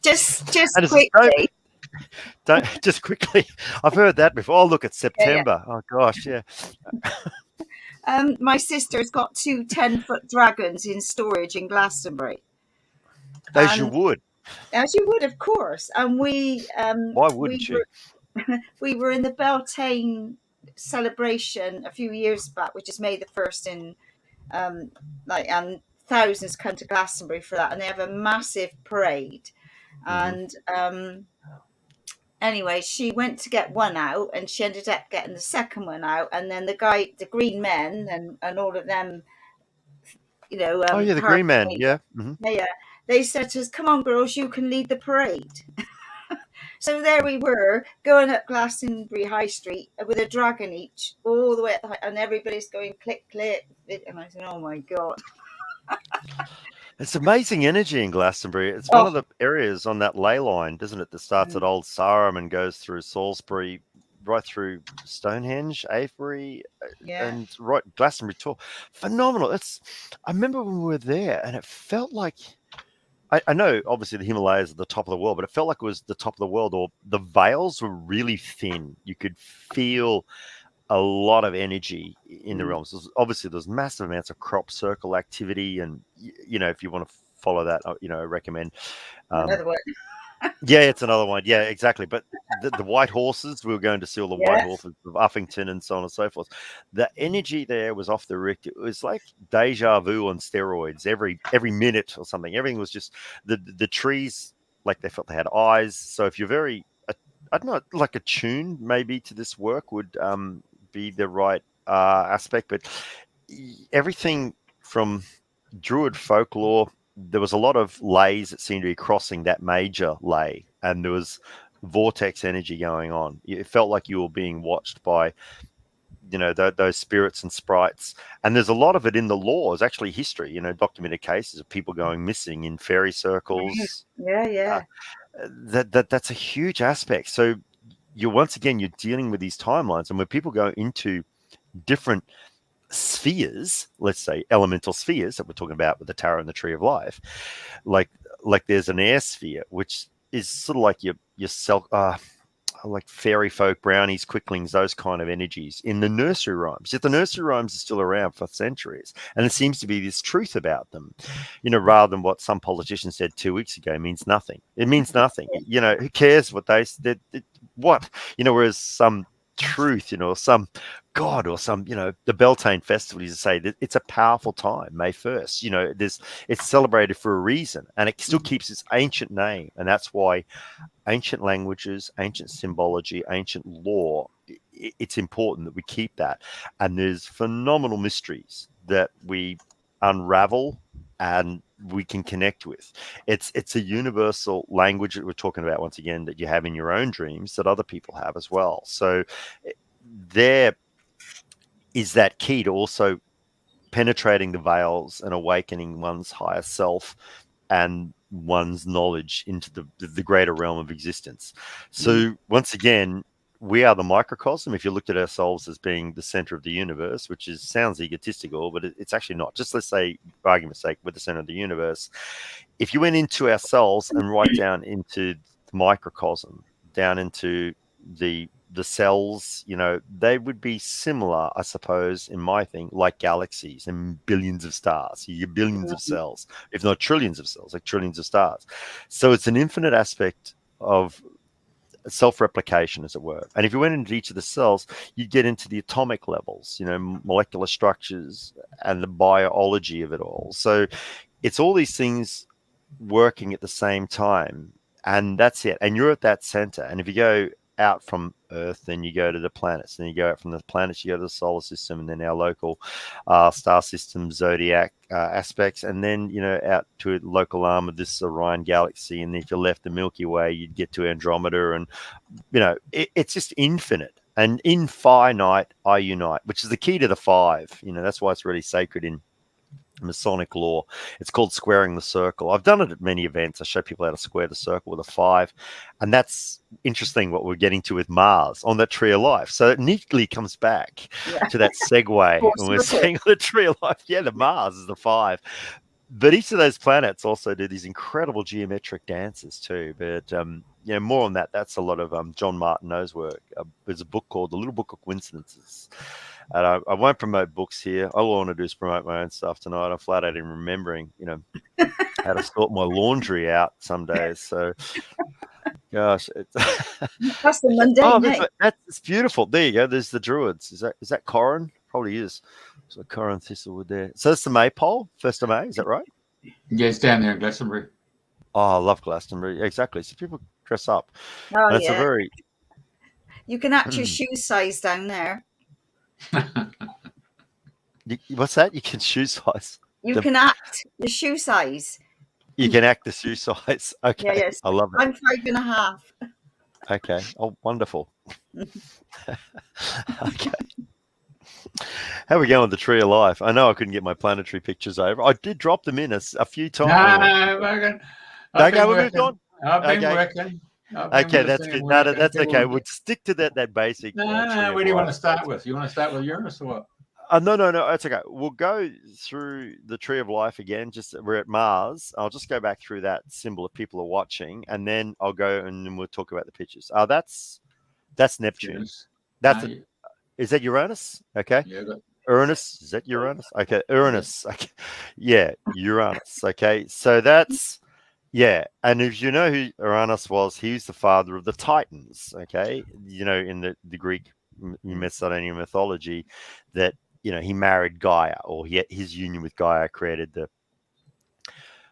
Just And it's quickly. don't just quickly. I've heard that before. Oh, look, it's September. Oh gosh, yeah. My sister's got 2 10-foot dragons in storage in Glastonbury. As you would. As you would, of course. And we Why wouldn't you? we were in the Beltane celebration a few years back, which is May the 1st in and thousands come to Glastonbury for that, and they have a massive parade. And anyway, she went to get one out, and she ended up getting the second one out, and then the green men and all of them, you know, Oh yeah, the green man, yeah. Yeah, they said to us, "Come on, girls, you can lead the parade." So there we were, going up Glastonbury High Street with a dragon each, all the way up the and everybody's going click, click. And I said, oh my God. It's amazing energy in Glastonbury. It's one of the areas on that ley line, doesn't it, that starts at Old Sarum and goes through Salisbury, right through Stonehenge, Avebury, and right Glastonbury tour. Phenomenal. I remember when we were there, and it felt like, I know obviously the Himalayas are the top of the world, but it felt like it was the top of the world, or the veils were really thin. You could feel a lot of energy in the realms. Obviously, there's massive amounts of crop circle activity, and you know, if you want to follow that, you know, I recommend. Another one. Yeah, it's another one. Yeah, exactly. But the white horses, we were going to see all the white horses of Uffington and so on and so forth. The energy there was off the rick. It was like deja vu on steroids every minute or something. Everything was just the trees, like they felt they had eyes. So if you're very, I don't know, like attuned maybe to this work would be the right aspect. But everything from Druid folklore, there was a lot of lays that seemed to be crossing that major lay, and there was vortex energy going on. It felt like you were being watched by, you know, those spirits and sprites. And there's a lot of it in the laws, actually history, you know, documented cases of people going missing in fairy circles. That's a huge aspect. So you're dealing with these timelines, and when people go into different spheres, let's say elemental spheres that we're talking about with the tarot and the tree of life, like there's an air sphere, which is sort of like your self, like fairy folk, brownies, quicklings, those kind of energies in the nursery rhymes. Yet the nursery rhymes are still around for centuries, and it seems to be this truth about them, you know, rather than what some politician said 2 weeks ago means nothing. It means nothing. You know, who cares what they said? What, you know, whereas some truth, you know, some god or some, you know, the Beltane festival, you say that it's a powerful time, May 1st, you know, it's celebrated for a reason, and it still keeps its ancient name. And that's why ancient languages, ancient symbology, ancient law, it's important that we keep that. And there's phenomenal mysteries that we unravel and we can connect with. It's a universal language that we're talking about, once again, that you have in your own dreams that other people have as well. So there is that key to also penetrating the veils and awakening one's higher self and one's knowledge into the greater realm of existence. So once again, we are the microcosm. If you looked at ourselves as being the center of the universe, which sounds egotistical, but it's actually not. Just let's say, for argument's sake, we're the center of the universe. If you went into ourselves and right down into the microcosm, down into the cells, you know, they would be similar, I suppose, in my thing, like galaxies and billions of stars. You get billions of cells, if not trillions of cells, like trillions of stars. So it's an infinite aspect of self-replication, as it were. And if you went into each of the cells, you'd get into the atomic levels, you know, molecular structures and the biology of it all. So it's all these things working at the same time, and that's it. And you're at that center. And if you go out from Earth, then you go to the planets. Then you go out from the planets, you go to the solar system, and then our local star system, zodiac aspects, and then, you know, out to a local arm of this Orion galaxy. And if you left the Milky Way, you'd get to Andromeda, and, you know, it's just infinite. And infinite I unite, which is the key to the five. You know, that's why it's really sacred in Masonic law. It's called squaring the circle. I've done it at many events. I show people how to square the circle with a 5. And that's interesting what we're getting to with Mars on that tree of life. So it neatly comes back to that segue when we're saying the tree of life. Yeah, the Mars is the 5. But each of those planets also do these incredible geometric dances too. But you know, more on that. That's a lot of John Martineau's work. There's a book called The Little Book of Coincidences. And I won't promote books here. All I want to do is promote my own stuff tonight. I'm flat out in remembering, you know, how to sort my laundry out some days. So, gosh, that's the mundane. That's beautiful. There you go. There's the Druids. Is that Corin? Probably is. So Corin Thistlewood there. So that's the Maypole, 1st of May. Is that right? Yeah, it's down there in Glastonbury. Oh, I love Glastonbury. Exactly. So people dress up. Oh, and it's a very. You can act your shoe size down there. What's that? You can shoe size. You can act the shoe size. You can act the shoe size. Okay. Yeah, yes. I love it. I'm 5.5. Okay. Oh, wonderful. Okay. How are we going with the tree of life? I know I couldn't get my planetary pictures over. I did drop them in a few times. I've been working. Okay, that's good. No, that's okay. We'll stick to that basic. Where do you want to start with? You want to start with Uranus or what? No, that's okay. We'll go through the tree of life again. We're at Mars. I'll just go back through that symbol if people are watching, and then I'll go and then we'll talk about the pictures. That's Neptune. Is that Uranus? Okay. Yeah. Uranus, is that Uranus? Okay, Uranus. Okay. Yeah, Uranus. Okay, so that's, yeah. And if you know who Uranus was, he's the father of the Titans. Okay, you know, in the Greek Macedonian mythology, that, you know, he married Gaia, or his union with Gaia created the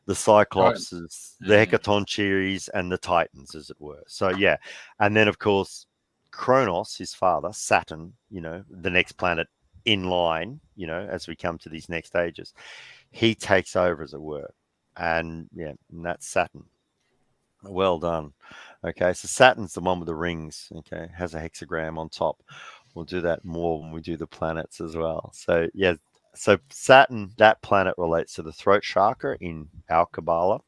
Cyclopses, the Hecatoncheires, and the Titans, as it were. So yeah, and then of course Kronos, his father, Saturn, you know, the next planet in line, you know, as we come to these next ages, he takes over, as it were. And yeah, and that's Saturn. Well done. Okay, so Saturn's the one with the rings, okay, has a hexagram on top. We'll do that more when we do the planets as well. So yeah, so Saturn, that planet relates to the throat chakra in our Kabbalah,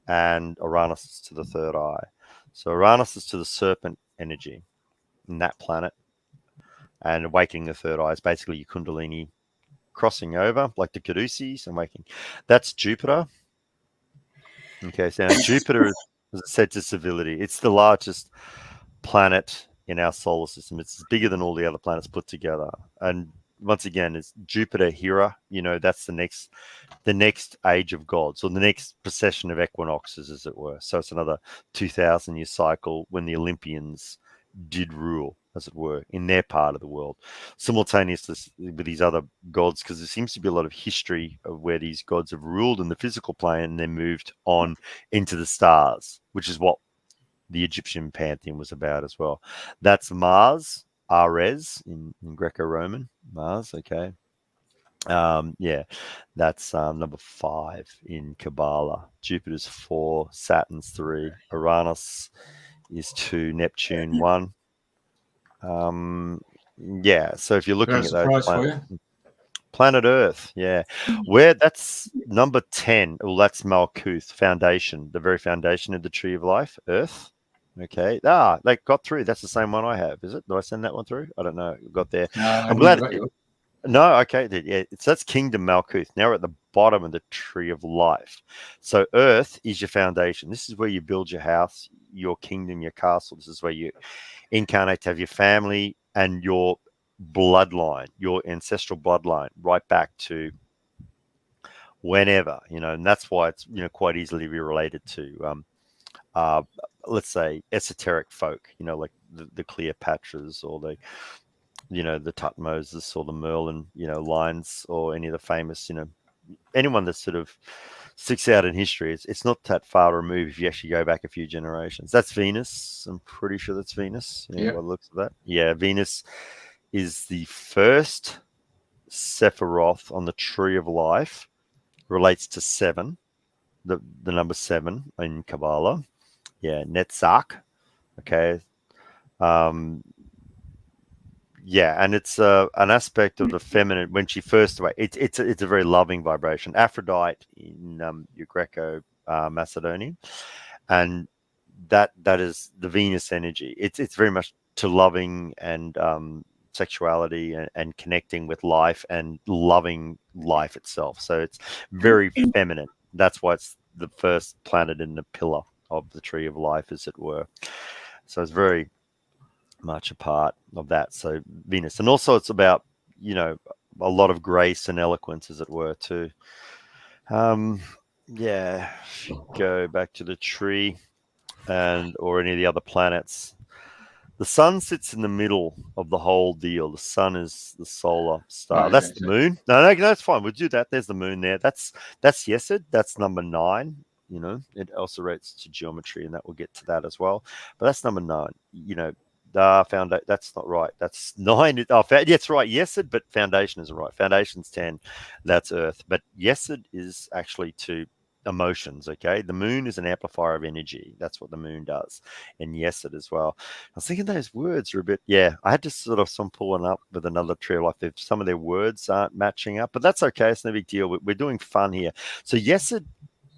and Uranus is to the third eye. So Uranus is to the serpent energy in that planet, and awakening the third eye is basically your Kundalini crossing over, like the Caduceus and waking. That's Jupiter. Okay, so now Jupiter is, as I said, to civility. It's the largest planet in our solar system. It's bigger than all the other planets put together. And once again, it's Jupiter Hera. You know, that's the next age of gods, or the next procession of equinoxes, as it were. So it's another 2,000-year cycle when the Olympians did rule, as it were, in their part of the world, simultaneously with these other gods, because there seems to be a lot of history of where these gods have ruled in the physical plane and then moved on into the stars, which is what the Egyptian pantheon was about as well. That's Mars, Ares in Greco-Roman, Mars, okay. Yeah, that's number 5 in Kabbalah. Jupiter's 4, Saturn's 3, Uranus is 2, Neptune 1. Yeah, so if you're looking at those planets, planet Earth, yeah, where that's number 10. Well, that's Malkuth, foundation, the very foundation of the tree of life, Earth. Okay, they got through. That's the same one I have, is it? Did I send that one through? I don't know. Got there. I'm glad. No, okay, yeah. That's Kingdom Malkuth. Now we're at the bottom of the tree of life. So Earth is your foundation. This is where you build your house, your kingdom, your castle. This is where you incarnate to have your family and your bloodline, your ancestral bloodline, right back to whenever, you know, and that's why it's, you know, quite easily be related to, let's say, esoteric folk, you know, like the Cleopatras, or the, you know, the Tutmosis, or the Merlin, you know, lines, or any of the famous, you know, anyone that's sort of sticks out in history. It's not that far removed if you actually go back a few generations. That's Venus. I'm pretty sure that's Venus. Yeah, Yeah. by the looks of that. Yeah, Venus is the first Sephiroth on the Tree of Life. Relates to 7, the number 7 in Kabbalah. Yeah, Netzach. Okay. Yeah, and it's an aspect of the feminine when she first away. It's a very loving vibration. Aphrodite in your Greco Macedonian, and that is the Venus energy. It's very much to loving and sexuality and connecting with life and loving life itself. So it's very feminine. That's why it's the first planet in the pillar of the tree of life, as it were. So it's very much a part of that. So Venus, and also it's about a lot of grace and eloquence, as it were, too. Yeah, if you go back to the tree or any of the other planets, the sun sits in the middle of the whole deal. The sun is the solar star. Oh, That's okay. the moon. No, that's fine. We'll do that. There's the moon there. That's Yesod. That's number 9. It also relates to geometry, and that we'll get to that as well. But that's number 9. That's not right. That's 9. It's right. Yesod, but foundation isn't right. Foundation's 10. That's Earth. But Yesod is actually to emotions. Okay, the moon is an amplifier of energy. That's what the moon does, and Yesod as well. I was thinking those words are a bit. Yeah, I had to sort of some pulling up with another tree of life. If some of their words aren't matching up, but that's okay. It's no big deal. We're doing fun here. So Yesod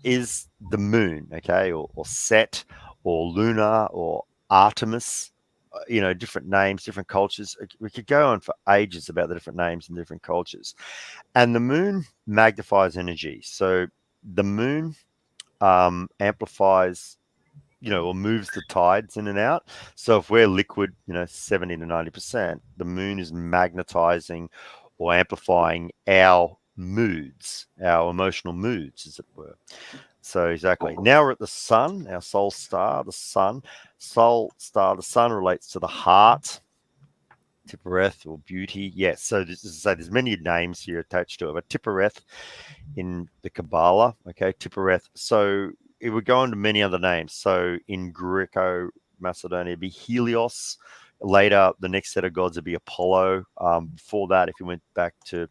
is the moon, okay, or Set, or Luna, or Artemis. Different names, different cultures. We could go on for ages about the different names and different cultures. And the moon magnifies energy. So the moon amplifies, or moves the tides in and out. So if we're liquid, 70 to 90%, the moon is magnetizing or amplifying our moods, our emotional moods, as it were. So exactly. Now we're at the sun, our soul star, the sun. Soul star, the sun relates to the heart, Tiphereth, or beauty. Yes. So there's many names here attached to it, but Tiphereth in the Kabbalah, okay, Tiphereth. So it would go into many other names. So in Greco Macedonia, it'd be Helios. Later, the next set of gods would be Apollo. Before that, if you went back to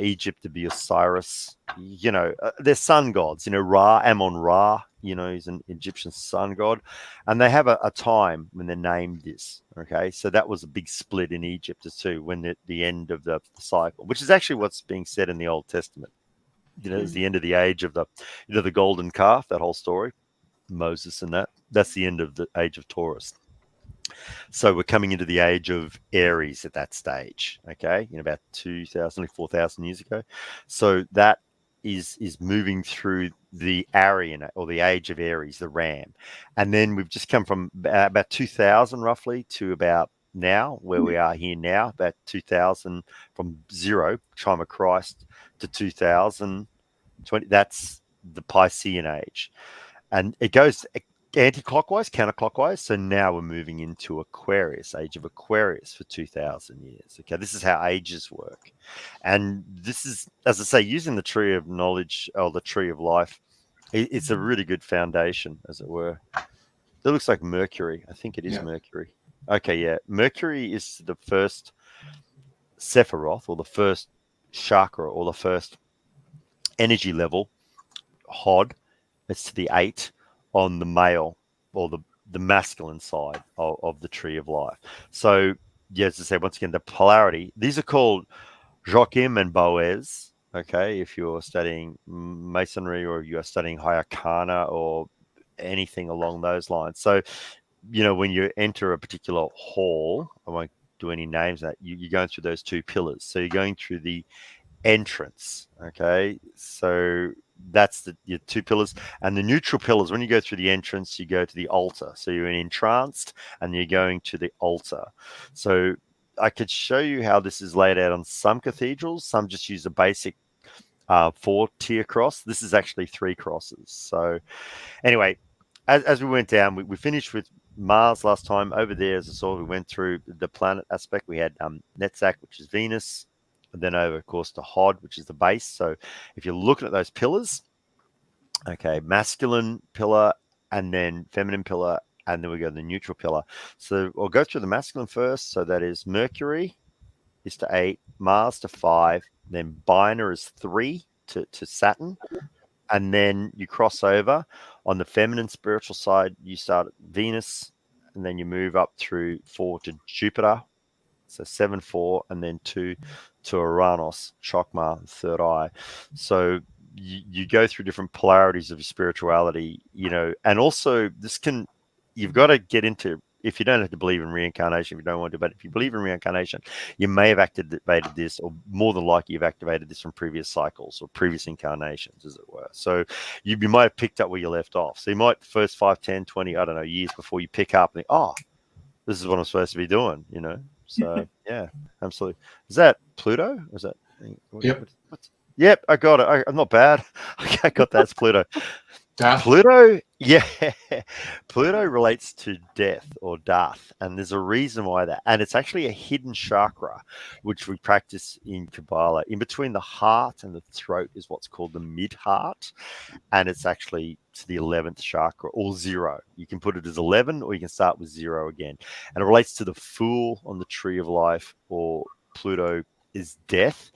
Egypt, to be Osiris. They're sun gods. Ra, Ammon-Ra. He's an Egyptian sun god, and they have a time when they named this. Okay, so that was a big split in Egypt too, when the end of the cycle, which is actually what's being said in the Old Testament. It's the end of the age of the golden calf. That whole story, Moses and that's the end of the age of Taurus. So we're coming into the age of Aries at that stage, okay, in about 2,000, 4,000 years ago. So that is moving through the Aryan, or the age of Aries, the ram. And then we've just come from about 2,000 roughly to about now, where we are here now, about 2,000, from 0, time of Christ, to 2020. That's the Piscean age. And it goes anti-clockwise, counterclockwise. So now we're moving into Aquarius, age of Aquarius, for 2,000 years. Okay, this is how ages work. And this is, as I say, using the tree of knowledge, or the tree of life, it's a really good foundation, as it were. That looks like Mercury. I think it is Mercury. Okay, yeah. Mercury is the first Sephiroth, or the first chakra, or the first energy level, Hod. It's to the 8 on the male, or the masculine side of the tree of life. So, yeah, as I say, once again, the polarity, these are called Joachim and Boaz. Okay, if you're studying masonry, or you're studying high arcana, or anything along those lines. So, when you enter a particular hall, I won't do any names of that, you're going through those 2 pillars. So you're going through the entrance. Okay, so that's your 2 pillars. And the neutral pillars, when you go through the entrance, you go to the altar. So you're entranced, and you're going to the altar. So I could show you how this is laid out on some cathedrals. Some just use a basic 4-tier cross. This is actually 3 crosses. So anyway, as we went down, we finished with Mars last time. Over there, as I saw, we went through the planet aspect. We had Netzach, which is Venus, and then over, of course, to Hod, which is the base. So if you're looking at those pillars, Okay, masculine pillar, and then feminine pillar, and then we go to the neutral pillar. So I'll go through the masculine first. So that is Mercury is to 8, Mars to 5, then Binah is 3 to Saturn, and then you cross over on the feminine spiritual side. You start at Venus, and then you move up through 4 to Jupiter. So 7, 4, and then 2 to Uranus, Chokmah, third eye. So you go through different polarities of spirituality, and also you've got to get into, if you don't have to believe in reincarnation, if you don't want to, but if you believe in reincarnation, you may have activated this, or more than likely you've activated this from previous cycles or previous incarnations, as it were. So you might have picked up where you left off. So you might, first 5, 10, 20, I don't know, years before, you pick up and think, oh, this is what I'm supposed to be doing, So yeah, absolutely. Is that Pluto? Is that? Yep. Yep, I got it. I'm not bad. I got that. It's Pluto. Death. Pluto, yeah. Pluto relates to death or death, and there's a reason why that. And it's actually a hidden chakra, which we practice in Kabbalah. In between the heart and the throat is what's called the mid-heart, and it's actually to the 11th chakra, or 0. You can put it as 11, or you can start with 0 again. And it relates to the Fool on the tree of life, or Pluto is death.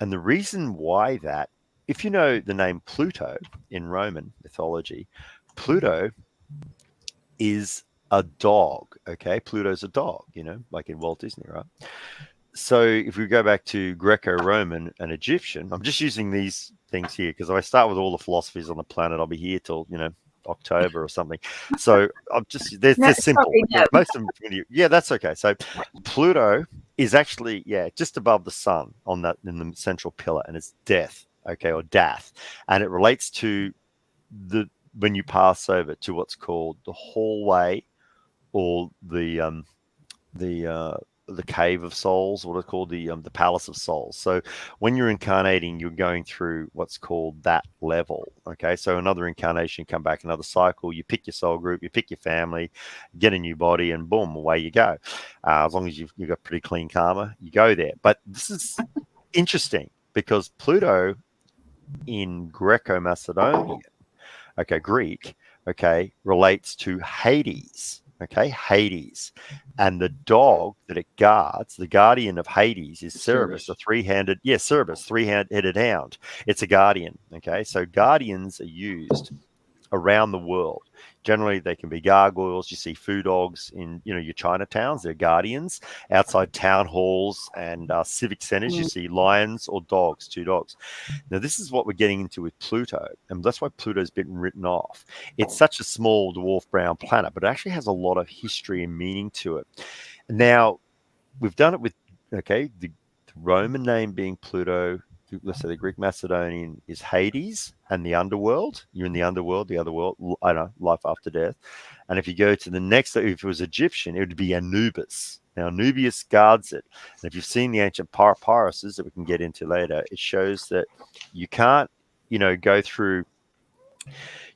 And the reason why that, if you know the name Pluto in Roman mythology, Pluto is a dog, okay? Pluto's a dog, like in Walt Disney, right? So if we go back to Greco-Roman and Egyptian, I'm just using these things here because if I start with all the philosophies on the planet, I'll be here till, October or something. So I'm just, they're simple. No. Most of them, yeah, that's okay. So Pluto is actually, just above the sun in the central pillar, and it's death, okay, or death. And it relates to when you pass over to what's called the hallway, or the cave of souls, what it's called, the palace of souls. So when you're incarnating, you're going through what's called that level. Okay, so another incarnation, come back, another cycle. You pick your soul group, you pick your family, get a new body, and boom, away you go. As long as you've got pretty clean karma, you go there. But this is interesting because Pluto in Greco-Macedonian, Greek, relates to Hades. Okay, Hades. And the dog that it guards, the guardian of Hades, is Cerberus, a three-handed, Cerberus, three-headed hound. It's a guardian. Okay, so guardians are used around the world. Generally, they can be gargoyles. You see foo dogs in, your Chinatowns. They're guardians. Outside town halls and civic centers, you see lions or dogs, 2 dogs. Now, this is what we're getting into with Pluto, and that's why Pluto's been written off. It's such a small dwarf brown planet, but it actually has a lot of history and meaning to it. Now, we've done it with, the Roman name being Pluto. Let's say the Greek Macedonian is Hades and the underworld. You're in the underworld, the other world, I don't know, life after death. And if you go to the next, if it was Egyptian, it would be Anubis. Now, Anubis guards it. And if you've seen the ancient papyruses that we can get into later, it shows that you can't, go through,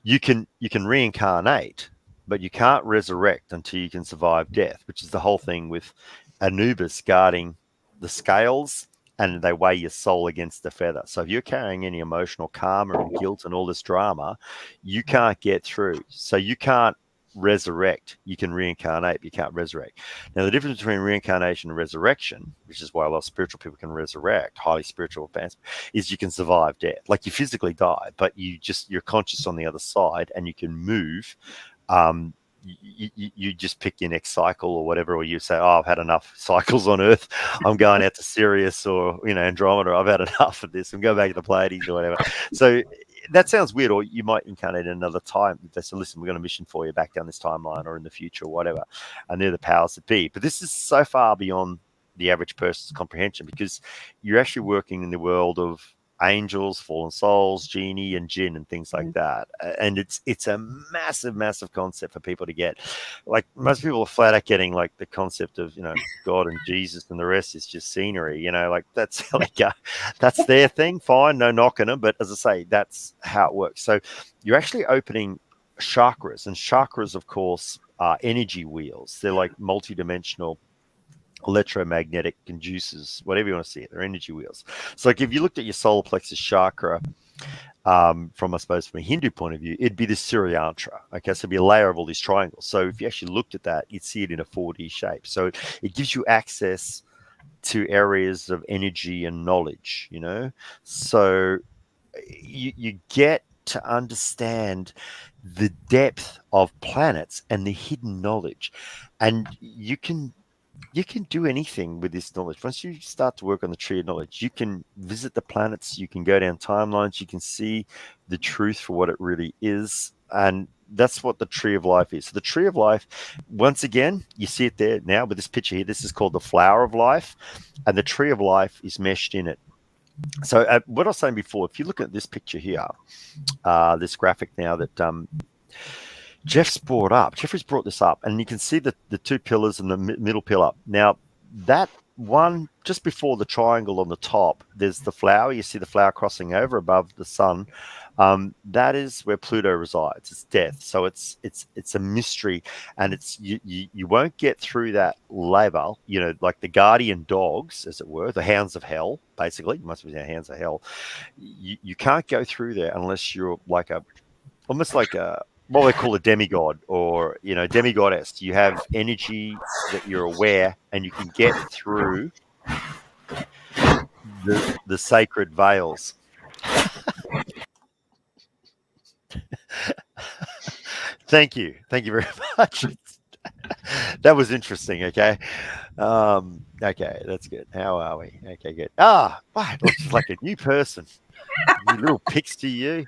you can reincarnate, but you can't resurrect until you can survive death, which is the whole thing with Anubis guarding the scales, and they weigh your soul against the feather. So if you're carrying any emotional karma and guilt and all this drama, you can't get through. So you can't resurrect. You can reincarnate, but you can't resurrect. Now, the difference between reincarnation and resurrection, which is why a lot of spiritual people can resurrect, highly spiritual advanced, is you can survive death. Like, you physically die, but you're conscious on the other side, and you can move. You just pick your next cycle or whatever, or you say, oh, I've had enough cycles on Earth. I'm going out to Sirius or, Andromeda. I've had enough of this. I'm going back to the Pleiades or whatever. So that sounds weird. Or you might incarnate another time. They say, listen, we're going to mission for you back down this timeline or in the future or whatever. And they're the powers that be. But this is so far beyond the average person's comprehension, because you're actually working in the world of angels, fallen souls, genie, and jinn, and things like that. And it's a massive concept for people to get. Like, most people are flat out getting like the concept of God and Jesus, and the rest is just scenery. Like, that's like that's their thing. Fine, no knocking them, but as I say, that's how it works. So you're actually opening chakras, and chakras, of course, are energy wheels. They're like multidimensional electromagnetic conducers, whatever you want to see it. They're energy wheels. So like, if you looked at your solar plexus chakra, from, I suppose, from a Hindu point of view, it'd be the Suryantra. Okay, so it'd be a layer of all these triangles. So if you actually looked at that, you'd see it in a 4D shape. So it gives you access to areas of energy and knowledge, you know. So you get to understand the depth of planets and the hidden knowledge, and you can do anything with this knowledge. Once you start to work on the tree of knowledge, you can visit the planets, you can go down timelines, you can see the truth for what it really is. And that's what the tree of life is. So the tree of life, once again, you see it there now with this picture here. This is called the flower of life, and the tree of life is meshed in it. So what I was saying before, if you look at this picture here, this graphic now that Jeffrey's brought this up, and you can see the two pillars and the middle pillar. Now, that one, just before the triangle on the top, there's the flower. You see the flower crossing over above the sun. That is where Pluto resides. It's death. So it's a mystery, and it's you won't get through that label, you know, like the guardian dogs, as it were, the hounds of hell, basically. You must be the hounds of hell. You can't go through there unless you're like almost like what they call a demigod, or, you know, demigoddess. You have energy that you're aware, and you can get through the sacred veils. Thank you very much. That was interesting. Okay, okay, that's good. How are we? Okay, good. Wow, it looks like a new person. You little pixie, you.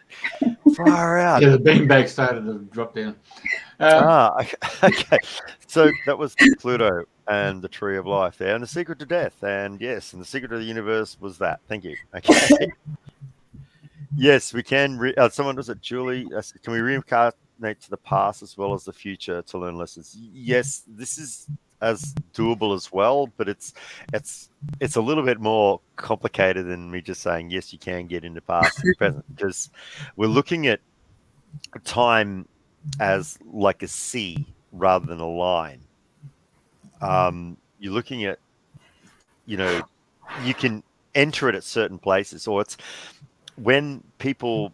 Far out. Yeah, the beanbag started to drop down. Okay. So that was Pluto and the Tree of Life there, and the secret to death, and yes, and the secret of the universe was that. Thank you. Okay. Yes, we can. Someone was it, Julie? Can we reincarnate to the past as well as the future to learn lessons? Yes, this is as doable as well, but it's a little bit more complicated than me just saying yes, you can get into past and present, because we're looking at time as like a sea rather than a line. You're looking at, you know, you can enter it at certain places, or it's when people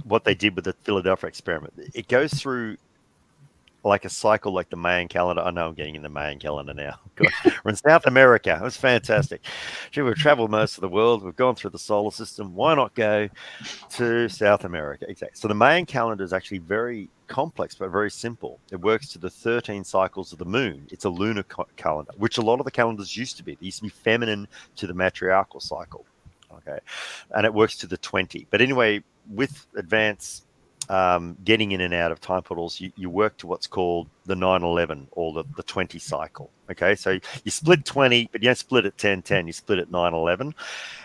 what they did with the Philadelphia experiment. It goes through like a cycle, like the Mayan calendar. I know I'm getting in the Mayan calendar now. We're in South America. It was fantastic. Gee, we've traveled most of the world. We've gone through the solar system. Why not go to South America? Exactly. So the Mayan calendar is actually very complex, but very simple. It works to the 13 cycles of the moon. It's a lunar calendar, which a lot of the calendars used to be. They used to be feminine to the matriarchal cycle. Okay. And it works to the 20. But anyway, with advance getting in and out of time portals, you work to what's called the 9/11 or the 20 cycle. Okay, so you split 20, but you don't split at 10/10. You split at 9/11,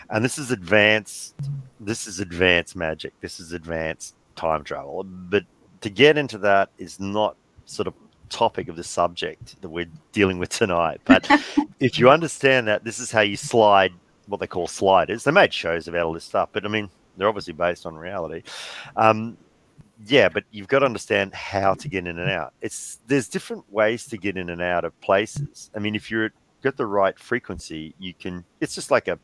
and this is advanced. This is advanced magic. This is advanced time travel. But to get into that is not sort of topic of the subject that we're dealing with tonight. But if you understand that, this is how you slide what they call sliders. They made shows about all this stuff, but I mean, they're obviously based on reality. Yeah, but you've got to understand how to get in and out. There's different ways to get in and out of places. I mean, if you're got the right frequency, you can. It's just like a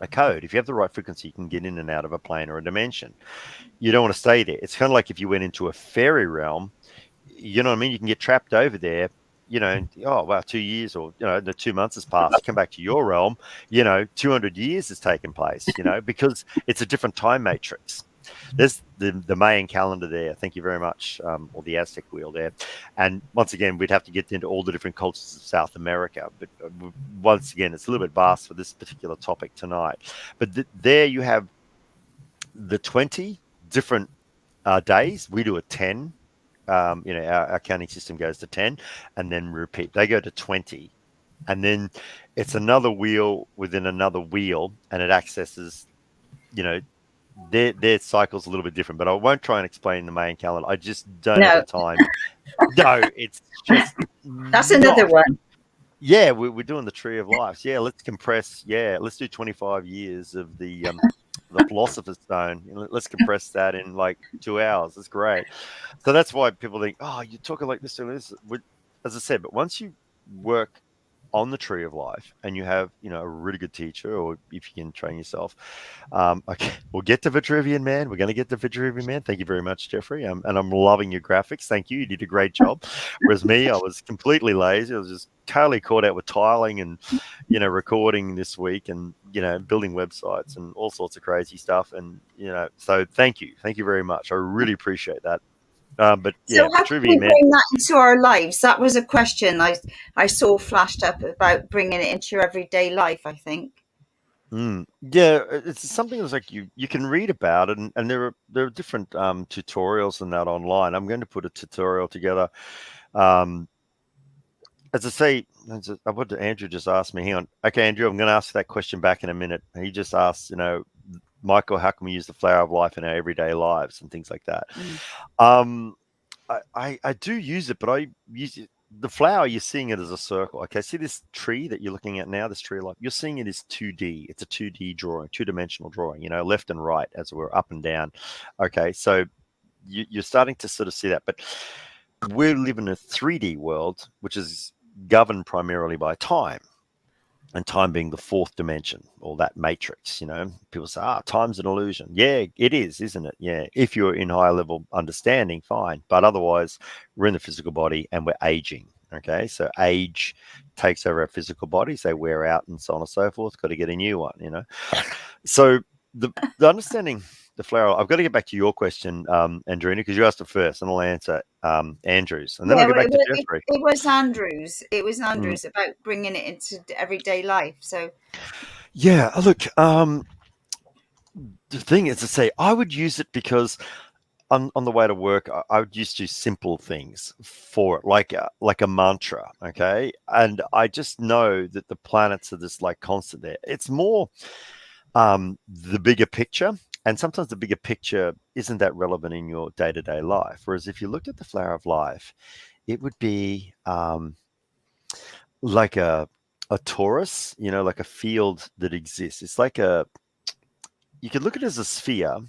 code. If you have the right frequency, you can get in and out of a plane or a dimension. You don't want to stay there. It's kind of like if you went into a fairy realm. You know what I mean? You can get trapped over there. You know, oh wow, 2 years, or you know, the 2 months has passed. Come back to your realm. You know, 200 years has taken place. You know, because it's a different time matrix. There's the Mayan calendar there. Thank you very much, or the Aztec wheel there. And once again, we'd have to get into all the different cultures of South America. But once again, it's a little bit vast for this particular topic tonight. But there you have the 20 different days. We do a 10. You know, our counting system goes to 10 and then repeat. They go to 20. And then it's another wheel within another wheel, and it accesses, you know, their cycle's a little bit different, but I won't try and explain the Mayan calendar. I just don't have the time. No, it's just that's another one. Yeah, we're doing the Tree of Life. Yeah, let's compress. Yeah, let's do 25 years of the Philosopher's Stone. Let's compress that in like 2 hours. That's great. So that's why people think, oh, you're talking like this and this. As I said, but once you work on the tree of life, and you have, a really good teacher, or if you can train yourself, okay, we'll get to Vitruvian Man. We're going to get to Vitruvian Man. Thank you very much, Jeffrey. And I'm loving your graphics. Thank you. You did a great job. Whereas me, I was completely lazy. I was just totally caught out with tiling and, recording this week and, building websites and all sorts of crazy stuff. And, so thank you. Thank you very much. I really appreciate that. But So yeah, how can we Vitruvian Man. bring that into our lives? That was a question I saw flashed up about bringing it into your everyday life, I think. Yeah, it's something that's like you can read about it, and there are different tutorials and that online. I'm going to put a tutorial together. As I say, what did Andrew just asked me? Hang on. Okay, Andrew, I'm going to ask that question back in a minute. He just asked, Michael, how can we use the flower of life in our everyday lives and things like that? I do use it, but I use it. The flower, you're seeing it as a circle. Okay, see this tree that you're looking at now, this tree of life, you're seeing it as 2D. It's a 2D drawing, two-dimensional drawing, left and right, as it were, up and down. Okay, so you're starting to sort of see that. But we live in a 3D world, which is governed primarily by time. And time being the fourth dimension, or that matrix. People say, time's an illusion. Yeah, it is, isn't it? Yeah, if you're in higher level understanding, fine. But otherwise, we're in the physical body and we're aging. Okay, so age takes over our physical bodies. They wear out and so on and so forth. Got to get a new one. So the understanding the flower. I've got to get back to your question, Andrena, because you asked it first, and I'll answer Andrew's, and then I'll get back to Jeffrey. It was Andrews. It was Andrews about bringing it into everyday life. So, yeah, look, the thing is to say, I would use it because on the way to work, I would used to use simple things for it, like a mantra, okay? And I just know that the planets are just like constant there. It's more the bigger picture. And sometimes the bigger picture isn't that relevant in your day-to-day life. Whereas if you looked at the flower of life, it would be like a torus, like a field that exists. It's like you could look at it as a sphere.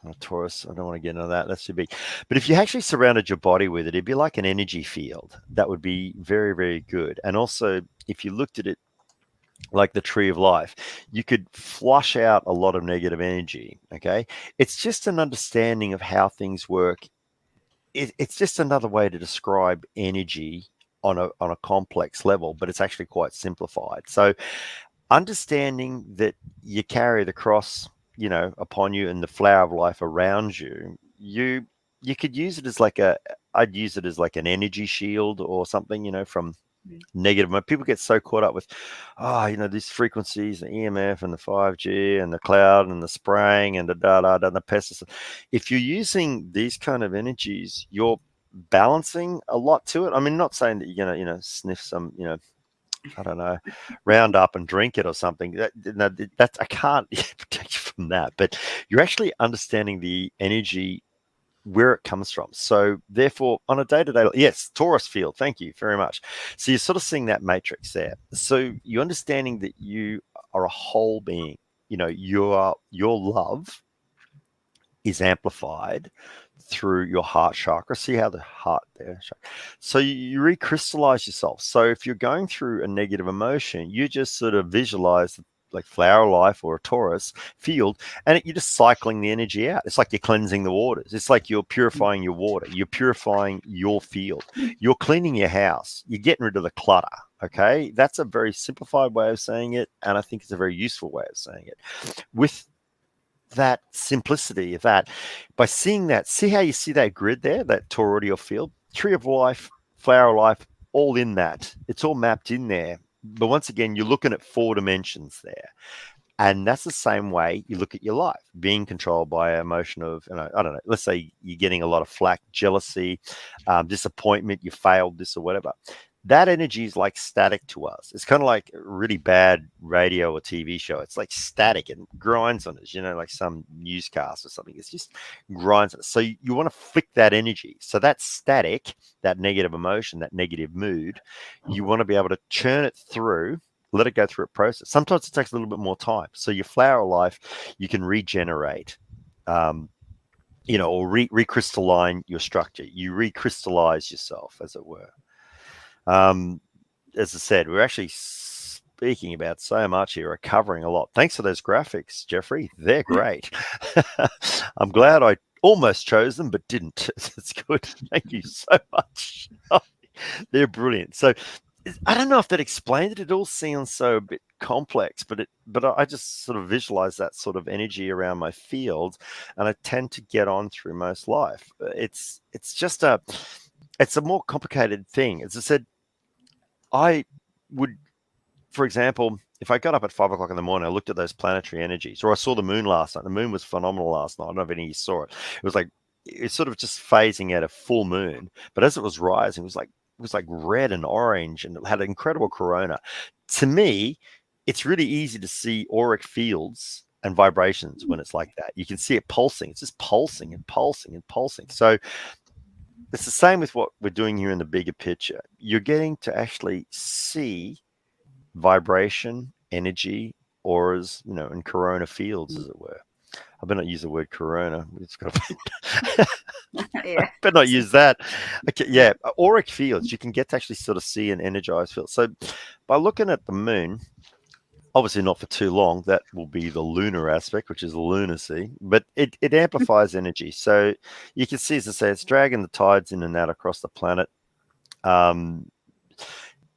A torus, I don't want to get into that. That should be. But if you actually surrounded your body with it, it'd be like an energy field. That would be very, very good. And also, if you looked at it like the tree of life, you could flush out a lot of negative energy. Okay, it's just an understanding of how things work. It's just another way to describe energy on a complex level, but it's actually quite simplified. So understanding that you carry the cross, upon you, and the flower of life around you, you could use it as I'd use it as like an energy shield or something, from negative. People get so caught up with, these frequencies, the EMF and the 5G and the cloud and the spraying and the the pesticides. If you're using these kind of energies, you're balancing a lot to it. I mean, not saying that you're gonna, sniff some, I don't know, round up and drink it or something. That's I can't protect you from that. But you're actually understanding the energy, where it comes from. So therefore, on a day-to-day, yes, torus field, thank you very much. So you're sort of seeing that matrix there. So you're understanding that you are a whole being. Your love is amplified through your heart chakra. See how the heart there. So you recrystallize yourself. So if you're going through a negative emotion, you just sort of visualize like flower life or a torus field, and you're just cycling the energy out. It's like you're cleansing the waters. It's like you're purifying your water. You're purifying your field. You're cleaning your house. You're getting rid of the clutter. Okay, that's a very simplified way of saying it, and I think it's a very useful way of saying it. With that simplicity of that, by seeing that, see how you see that grid there, that toroidal field, tree of life, flower of life, all in that. It's all mapped in there. But once again, you're looking at 4 dimensions there. And that's the same way you look at your life, being controlled by an emotion of, I don't know, let's say you're getting a lot of flack, jealousy, disappointment, you failed this or whatever. That energy is like static to us. It's kind of like a really bad radio or TV show. It's like static and grinds on us, like some newscast or something. It's just grinds on us. So you want to flick that energy. So that static, that negative emotion, that negative mood, you want to be able to churn it through, let it go through a process. Sometimes it takes a little bit more time. So your flower life, you can regenerate, or recrystalline your structure. You recrystallize yourself, as it were. as I said, we're actually speaking about so much here, are covering a lot. Thanks for those graphics, Jeffrey. They're great. I'm glad I almost chose them, but didn't. It's good. Thank you so much. They're brilliant. So I don't know if that explained it. It all sounds so a bit complex, but I just sort of visualize that sort of energy around my field, and I tend to get on through most life. It's a more complicated thing. As I said, I would, for example, if I got up at 5 o'clock in the morning, I looked at those planetary energies, or I saw the moon last night. The moon was phenomenal last night. I don't know if any of you saw it. It was like, it's sort of just phasing out a full moon, but as it was rising, it was like red and orange, and it had an incredible corona. To me, it's really easy to see auric fields and vibrations when it's like that. You can see it pulsing. It's just pulsing and pulsing and pulsing. So it's the same with what we're doing here in the bigger picture. You're getting to actually see vibration, energy, auras, and corona fields, as it were. I better not use the word corona. It's got to Yeah. better not use that. Okay, yeah, auric fields. You can get to actually sort of see an energized field. So by looking at the moon, obviously not for too long, that will be the lunar aspect, which is lunacy, but it amplifies energy. So you can see, as I say, it's dragging the tides in and out across the planet.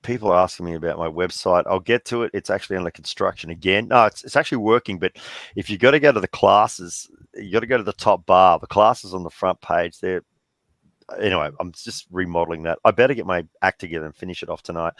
People are asking me about my website. I'll get to it. It's actually under construction again. No, it's actually working, but if you got to go to the classes, you got to go to the top bar. The classes on the front page there. Anyway, I'm just remodeling that. I better get my act together and finish it off tonight.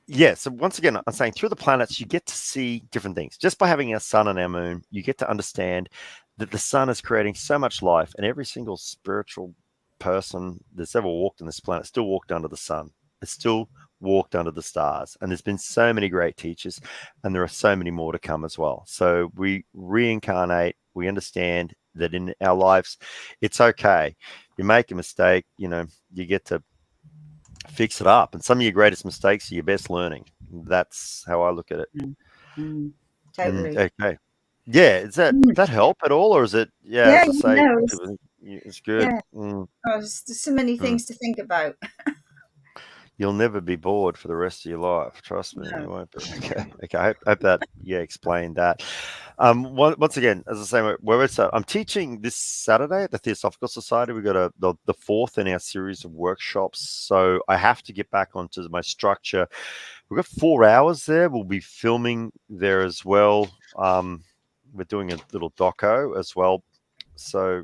Yeah, so once again, I'm saying through the planets, you get to see different things. Just by having our sun and our moon, you get to understand that the sun is creating so much life, and every single spiritual person that's ever walked on this planet still walked under the sun. It's still walked under the stars. And there's been so many great teachers, and there are so many more to come as well. So we reincarnate. We understand that in our lives, it's okay. You make a mistake, you get to fix it up. And some of your greatest mistakes are your best learning. That's how I look at it. Totally. Okay. Yeah. Is that help at all? Or is it, Yeah, as I say, it's good. Yeah. Oh, there's so many things to think about. You'll never be bored for the rest of your life. Trust me, you won't be. Okay. I hope that explained that. Once again, as I say, where it's at, I'm teaching this Saturday at the Theosophical Society. We've got the fourth in our series of workshops, so I have to get back onto my structure. We've got 4 hours there. We'll be filming there as well. We're doing a little doco as well. So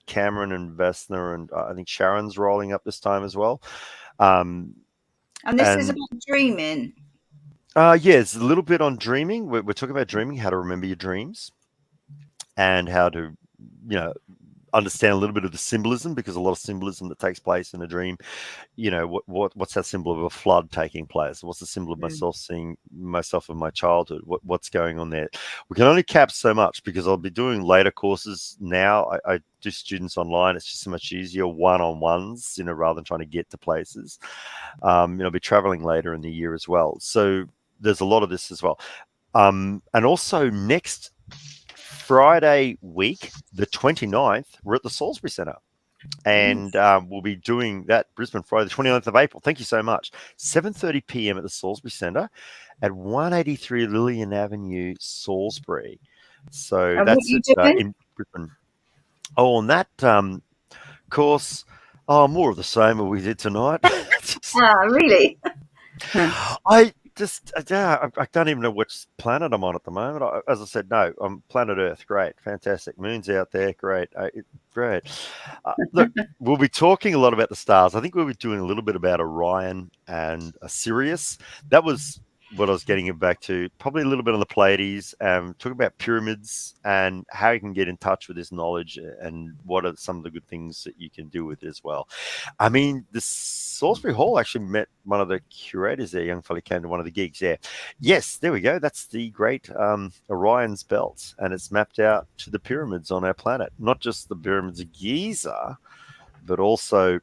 Cameron and Vesna and I think Sharon's rolling up this time as well. And this is about dreaming. It's a little bit on dreaming. We're talking about dreaming, how to remember your dreams, and how to, understand a little bit of the symbolism, because a lot of symbolism that takes place in a dream, what's that symbol of a flood taking place? What's the symbol of myself seeing myself in my childhood? What's going on there? We can only cap so much, because I'll be doing later courses now. I do students online. It's just so much easier one-on-ones, rather than trying to get to places. I'll be traveling later in the year as well. So there's a lot of this as well. And also next Friday week, the 29th, we're at the Salisbury Centre. And we'll be doing that Brisbane Friday, the 29th of April. Thank you so much. 7:30 p.m. at the Salisbury Centre at 183 Lillian Avenue, Salisbury. So and that's in Brisbane. Oh, on that course, more of the same as we did tonight. Really? I don't even know which planet I'm on at the moment. As I said, no, I'm planet Earth. Great. Fantastic. Moon's out there. Great. Great. Look, we'll be talking a lot about the stars. I think we'll be doing a little bit about Orion and Sirius. That was what I was getting back to. Probably a little bit on the Pleiades, talking about pyramids and how you can get in touch with this knowledge and what are some of the good things that you can do with it as well. I mean, the Salisbury Hall actually met one of the curators there. Young fella came to one of the gigs there. Yes, there we go. That's the great Orion's belt, and it's mapped out to the pyramids on our planet. Not just the pyramids of Giza, but also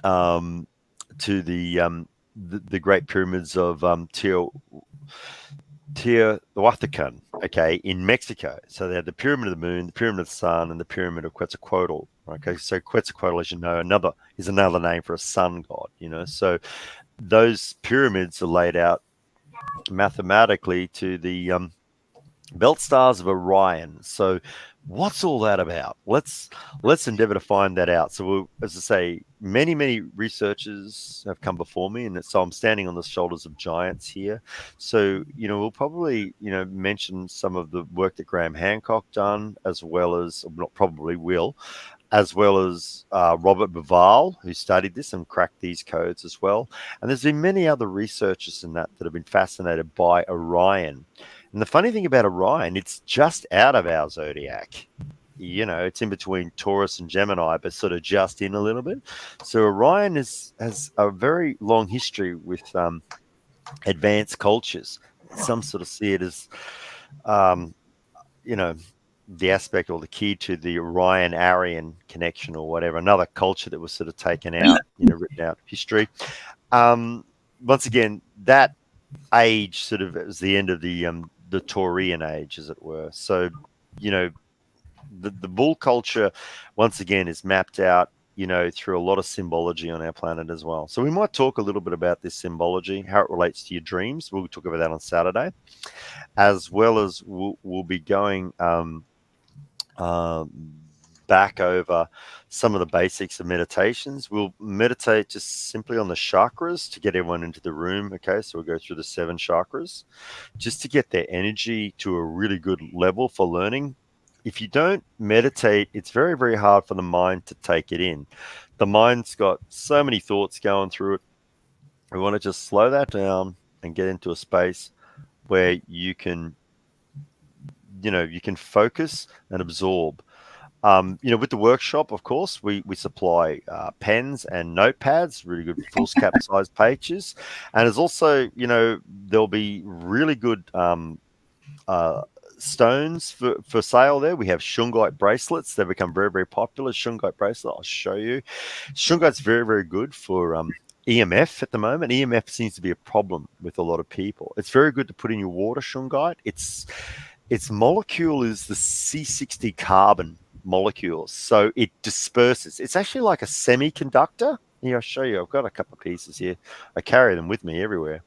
to the great pyramids of Teotihuacan, in Mexico. So they had the Pyramid of the Moon, the Pyramid of the Sun, and the Pyramid of Quetzalcoatl, Okay, so Quetzalcoatl, as you know, is another name for a sun god. So those pyramids are laid out mathematically to the belt stars of Orion. So what's all that about? Let's endeavor to find that out. So as I say, many researchers have come before me, and so I'm standing on the shoulders of giants here. So we'll probably mention some of the work that Graham Hancock done, as well as, not probably will, as well as Robert Bauval, who studied this and cracked these codes as well. And there's been many other researchers in that have been fascinated by Orion. And the funny thing about Orion, it's just out of our zodiac. It's in between Taurus and Gemini, but sort of just in a little bit. So Orion has a very long history with advanced cultures. Some sort of see it as, the aspect or the key to the Orion Aryan connection or whatever, another culture that was sort of taken out, written out of history. Once again, that age sort of was the end of the Taurian age, as it were. So, the bull culture, once again, is mapped out, through a lot of symbology on our planet as well. So we might talk a little bit about this symbology, how it relates to your dreams. We'll talk about that on Saturday, as well as we'll be going back over some of the basics of meditations. We'll meditate just simply on the chakras to get everyone into the room. Okay, so we'll go through the 7 chakras just to get their energy to a really good level for learning. If you don't meditate, it's very, very hard for the mind to take it in. The mind's got so many thoughts going through it. We want to just slow that down and get into a space where you can focus and absorb. With the workshop, of course, we supply pens and notepads, really good foolscap sized pages. And there's also, there'll be really good stones for sale there. We have shungite bracelets. They've become very, very popular. Shungite bracelet, I'll show you. Shungite's very, very good for EMF at the moment. EMF seems to be a problem with a lot of people. It's very good to put in your water, shungite. Its molecule is the C60 carbon molecule, so it disperses. It's actually like a semiconductor. Here, I'll show you. I've got a couple of pieces here. I carry them with me everywhere.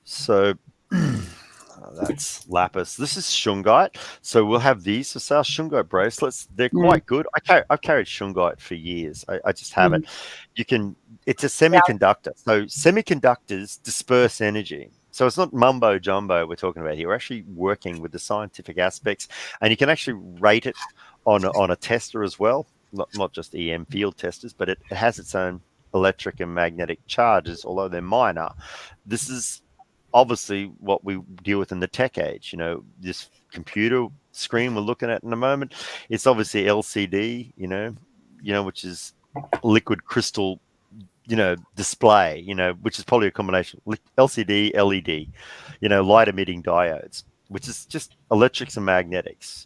So that's lapis. This is shungite. So we'll have these for sale. Shungite bracelets. They're quite good. I've carried shungite for years. I just have it. It's a semiconductor. So semiconductors disperse energy. So it's not mumbo jumbo we're talking about here. We're actually working with the scientific aspects, and you can actually rate it on a tester as well. Not just EM field testers, but it has its own electric and magnetic charges, although they're minor. This is obviously what we deal with in the tech age. This computer screen we're looking at in a moment, it's obviously LCD, which is liquid crystal, display, which is probably a combination LCD, LED, light emitting diodes, which is just electrics and magnetics,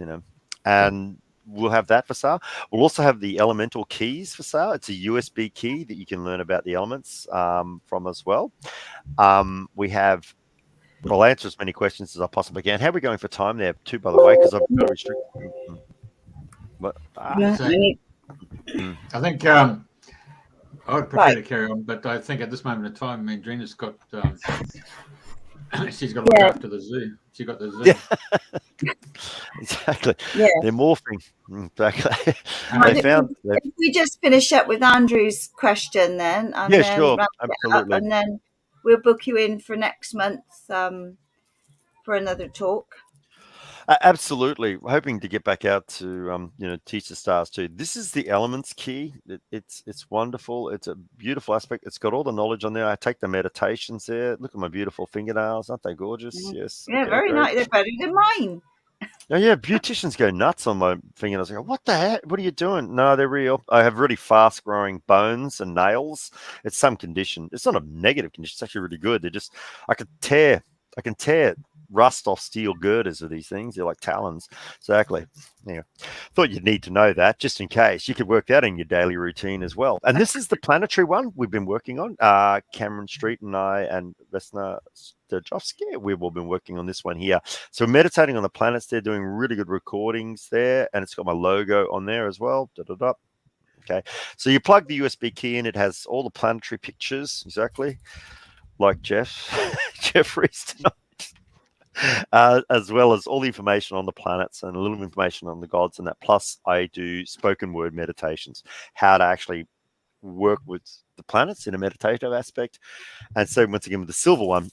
and we'll have that for sale. We'll also have the elemental keys for sale. It's a USB key that you can learn about the elements from as well. I'll answer as many questions as I possibly can. How are we going for time there too, by the way? Because I've got to restrict. But, I think I would prefer to carry on, but I think at this moment in time, Andrena's got she's got to look after the zoo. She got the zoo. Yeah. Exactly. Yeah. They're morphing. Exactly. If we just finish up with Andrew's question then, and yeah, then sure, wrap it up, absolutely. and then we'll book you in for next month for another talk. Absolutely. Hoping to get back out to teach the stars too. This is the elements key. It's wonderful. It's a beautiful aspect. It's got all the knowledge on there. I take the meditations there. Look at my beautiful fingernails. Aren't they gorgeous? Mm-hmm. Yes. Yeah, okay, very great. nice. They're better than mine. Oh, yeah, beauticians go nuts on my fingernails. I go, what the heck? What are you doing? No, they're real. I have really fast growing bones and nails. It's some condition. It's not a negative condition. It's actually really good. I can tear rust off steel girders of these things. They're like talons. Exactly. Yeah. Thought you'd need to know that just in case. You could work that in your daily routine as well. And this is the planetary one we've been working on. Cameron Street and I and Vesna Stajovsky, we've all been working on this one here. So meditating on the planets. They're doing really good recordings there. And it's got my logo on there as well. Okay. So you plug the USB key in. It has all the planetary pictures. Exactly. Like Jeffrey's tonight. As well as all the information on the planets and a little information on the gods and that. Plus, I do spoken word meditations, how to actually work with the planets in a meditative aspect. And so once again, with the silver one,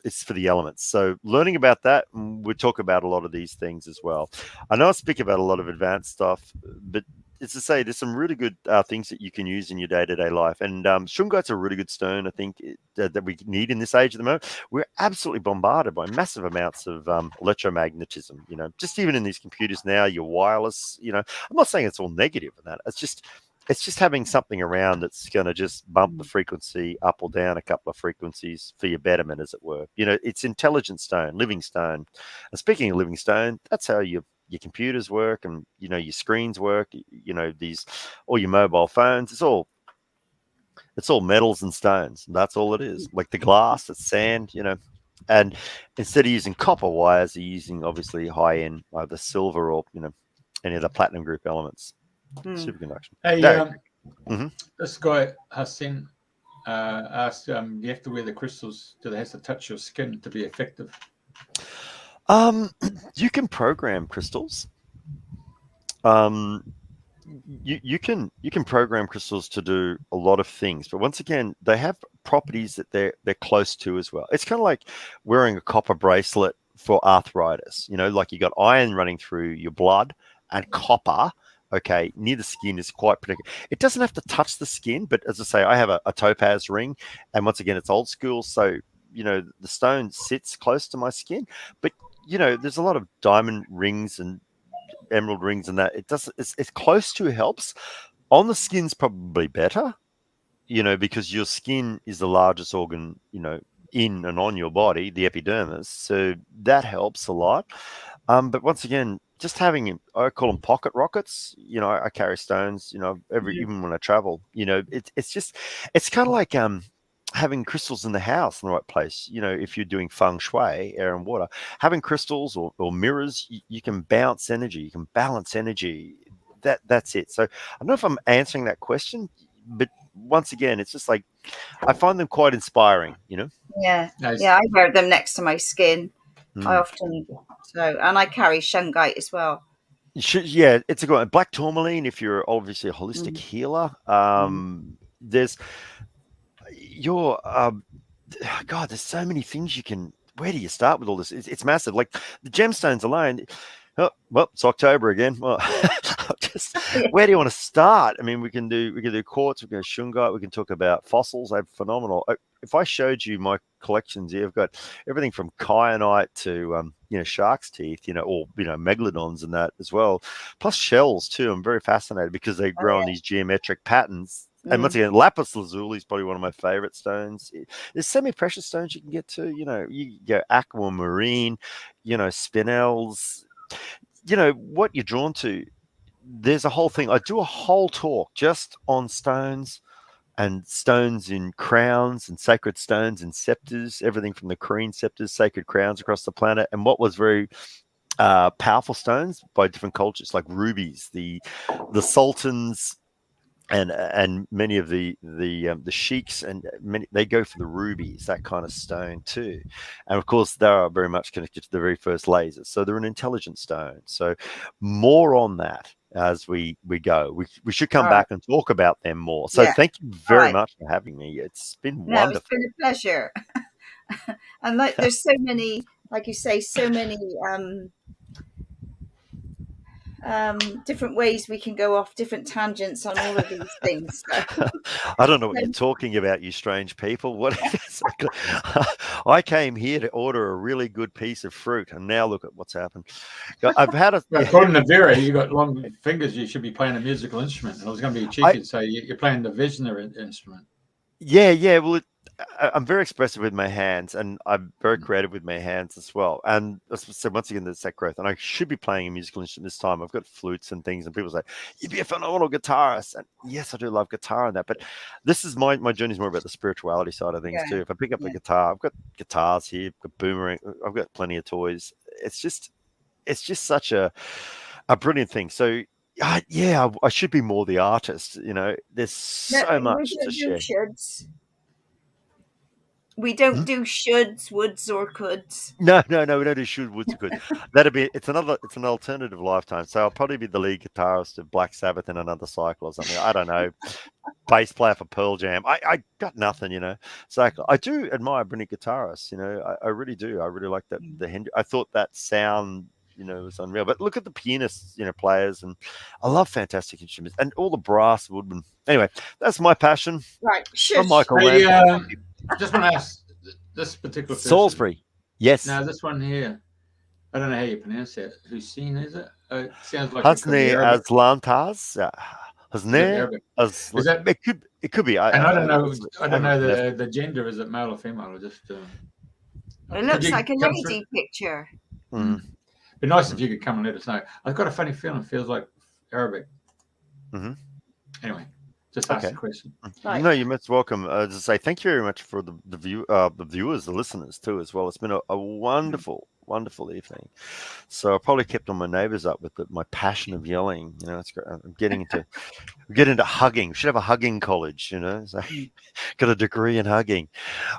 it's for the elements. So learning about that, we talk about a lot of these things as well. I know I speak about a lot of advanced stuff, but it's to say there's some really good things that you can use in your day-to-day life. And shungite's a really good stone, I think, that we need in this age at the moment. We're absolutely bombarded by massive amounts of electromagnetism, you know, just even in these computers now, your wireless, you know, I'm not saying it's all negative in that. It's just having something around that's going to just bump the frequency up or down a couple of frequencies for your betterment, as it were. You know, it's intelligent stone, living stone. And speaking of living stone, that's how your computers work, and you know, your screens work, you know, all your mobile phones. It's all metals and stones. That's all it is. Like the glass, it's sand, you know. And instead of using copper wires, they're using obviously high-end either silver or, you know, any of the platinum group elements. Superconduction. Hey, this guy Hassan asked, do you have to wear the crystals? Do they have to touch your skin to be effective? You can program crystals. You can program crystals to do a lot of things, but once again, they have properties that they're close to as well. It's kind of like wearing a copper bracelet for arthritis. You know, like you got iron running through your blood, and copper, okay, near the skin is quite particular. It doesn't have to touch the skin, but as I say, I have a topaz ring, and once again, it's old school, so you know the stone sits close to my skin, but you know, there's a lot of diamond rings and emerald rings and that. It's close to helps. On the skin's probably better, you know, because your skin is the largest organ, you know, in and on your body, the epidermis. So that helps a lot. But once again, just having, I call them pocket rockets. You know, I carry stones, you know, even when I travel, you know, it's kind of like, having crystals in the house in the right place. You know, if you're doing feng shui, air and water, having crystals or mirrors, you can bounce energy, you can balance energy. That's it. So I don't know if I'm answering that question, but once again, it's just like, I find them quite inspiring, you know? Yeah. Nice. Yeah, I wear them next to my skin. I often, and I carry shungite as well. Yeah, it's a good one. Black tourmaline, if you're obviously a holistic healer. There's God, there's so many things you can. Where do you start with all this? It's massive. Like the gemstones alone. Oh, well, it's October again. Well, where do you want to start? I mean, we can do quartz, we can do shungite, we can talk about fossils. They're phenomenal. If I showed you my collections here, I've got everything from kyanite to you know, shark's teeth, you know, or you know, megalodons and that as well. Plus shells too. I'm very fascinated because they grow in these geometric patterns. And once again, lapis lazuli is probably one of my favorite stones. There's semi-precious stones you can get to. You know, you go aquamarine, you know, spinels. You know what you're drawn to. There's a whole thing. I do a whole talk just on stones, and stones in crowns, and sacred stones in scepters. Everything from the Korean scepters, sacred crowns across the planet, and what was very powerful stones by different cultures, like rubies, the sultans. And many of the sheiks, and many, they go for the rubies, that kind of stone too. And of course, they are very much connected to the very first lasers. So they're an intelligent stone. So more on that as we go. We should come back and talk about them more. So thank you very much for having me. It's been wonderful. It's been a pleasure. And like, there's so many, like you say, so many different ways we can go off different tangents on all of these things. So. I don't know what you're talking about, you strange people. What exactly? I came here to order a really good piece of fruit, and now look at what's happened. I've had a. According to Vera, you got long fingers. You should be playing a musical instrument. And I was going to be cheeky and say you're playing the Vizsla instrument. Yeah. Well, I'm very expressive with my hands, and I'm very creative with my hands as well. And as I said, once again, there's that growth. And I should be playing a musical instrument this time. I've got flutes and things, and people say, "You'd be a phenomenal guitarist." And yes, I do love guitar and that. But this is my journey is more about the spirituality side of things too. If I pick up a guitar, I've got guitars here, I've got boomerang, I've got plenty of toys. It's just such a brilliant thing. So yeah, I should be more the artist. There's so much to share. We don't do shoulds, woulds, or coulds. No, we don't do should, woulds, or could. It's an alternative lifetime. So I'll probably be the lead guitarist of Black Sabbath in another cycle or something. I don't know. Bass player for Pearl Jam. I got nothing, So I do admire brilliant guitarists. I really do. I really like that. I thought that sound, was unreal. But look at the pianists, players, and I love fantastic instruments and all the brass woodmen. Anyway, that's my passion. Right, I'm Michael Hey, just want to ask this particular person. Salisbury. Yes. Now this one here, I don't know how you pronounce it. Hussein, is it? It sounds like Hasni Aslantas. It could be. I don't know. I don't know the gender. Is it male or female? Or just. It looks like a lady picture. Mm. Be nice if you could come and let us know. I've got a funny feeling. It feels like Arabic. Mm-hmm. Anyway. Just ask the question. Right. No, you're most welcome. Just to say thank you very much for the viewers, the listeners too, as well. It's been a wonderful, wonderful evening. So I probably kept all my neighbours up with my passion of yelling. It's great. I'm getting into hugging. We should have a hugging college. So got a degree in hugging.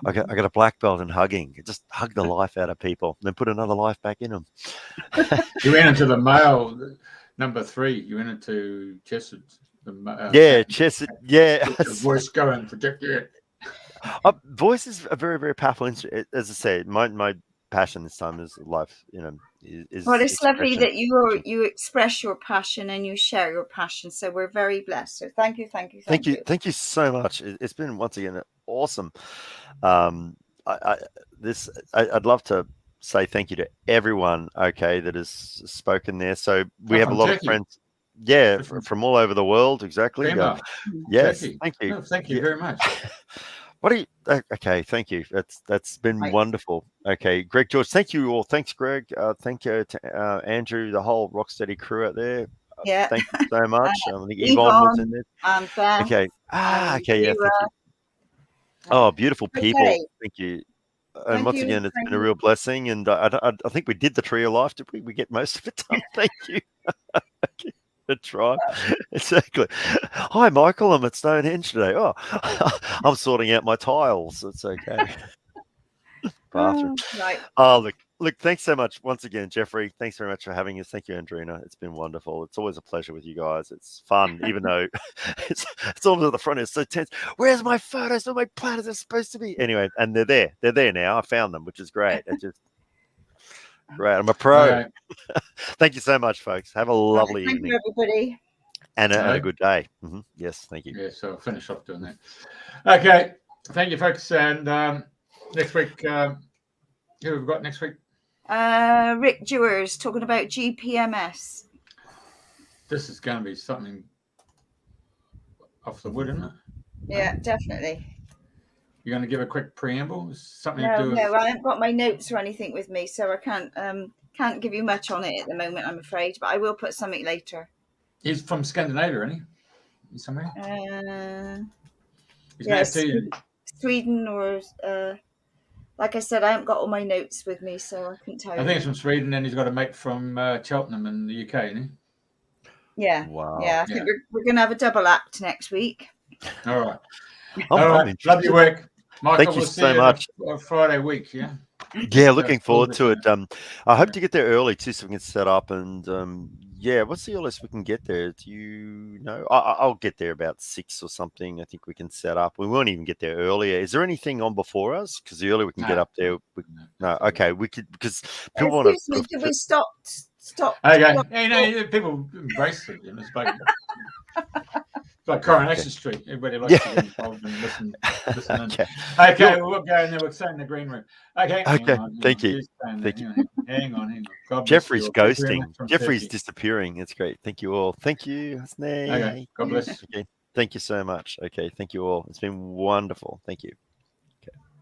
I got a black belt in hugging. Just hug the life out of people, and then put another life back in them. You went into the male number 3. You went into Chester. Chess. Yeah, voice going, project it. Voice is a very, very powerful instrument. As I say, my passion this time is life. Is well, it's lovely that you express your passion and you share your passion. So we're very blessed. So thank you. Thank you so much. It's been once again awesome. I'd love to say thank you to everyone. That has spoken there. So we have a lot of friends. Yeah, from all over the world, exactly. Yes, Turkey. Thank you. No, thank you very much. Okay, thank you. That's been wonderful. Okay, Greg, George, thank you all. Thanks, Greg. Thank you to Andrew, the whole Rocksteady crew out there. Yeah. Thank you so much. I think Yvonne was in there. Ben, okay. Okay, yeah, thank you. Oh, beautiful people. Okay. Thank you. And once again, it's been a real blessing. And I think we did the tree of life. Did we? We get most of it done. Thank you. Okay. Try exactly. Hi, Michael. I'm at Stonehenge today. Oh, I'm sorting out my tiles. It's okay. Bathroom. Right. Oh, look. Thanks so much once again, Jeffrey. Thanks very much for having us. Thank you, Andrena. It's been wonderful. It's always a pleasure with you guys. It's fun, even though it's all at the front. It's so tense. Where's my photos? Where my planets are supposed to be? Anyway, and they're there. They're there now. I found them, which is great. It just. Great. I'm a pro. Right. Thank you so much, folks. Have a lovely evening. Thank you, everybody. And a good day. Mm-hmm. Yes, thank you. Yeah, so I'll finish off doing that. Okay. Thank you, folks. And next week, who have we got next week? Rick Dewars talking about GPMS. This is going to be something off the wood, isn't it? Yeah, definitely. You're going to give a quick preamble? Something no, to do with... I haven't got my notes or anything with me, so I can't give you much on it at the moment, I'm afraid, but I will put something later. He's from Scandinavia, isn't he? He's somewhere? Sweden or... like I said, I haven't got all my notes with me, so I couldn't tell you. I think it's from Sweden, and he's got a mate from Cheltenham in the UK, isn't he? Yeah. Wow. Yeah, I think we're going to have a double act next week. All right. All right. Love your work. Michael, thank you so much. Friday week, yeah? Yeah, looking forward to it. I hope to get there early too, so we can set up. And what's the earliest we can get there? Do you know? I'll get there about 6 or something. I think we can set up. We won't even get there earlier. Is there anything on before us? Because the earlier we can get up there, no. Okay, we could because people want to. Did we stop? Okay. Hey, people embrace it. It's like Coronation Street. Everybody likes to get involved and listen in. Okay, we'll go and then we'll stay in the green room. Okay. Thank you. Hang on. God Jeffrey's ghosting. Jeffrey's disappearing. It's great. Thank you all. Thank you. Okay. God bless. Okay. Thank you so much. Okay. Thank you all. It's been wonderful. Thank you.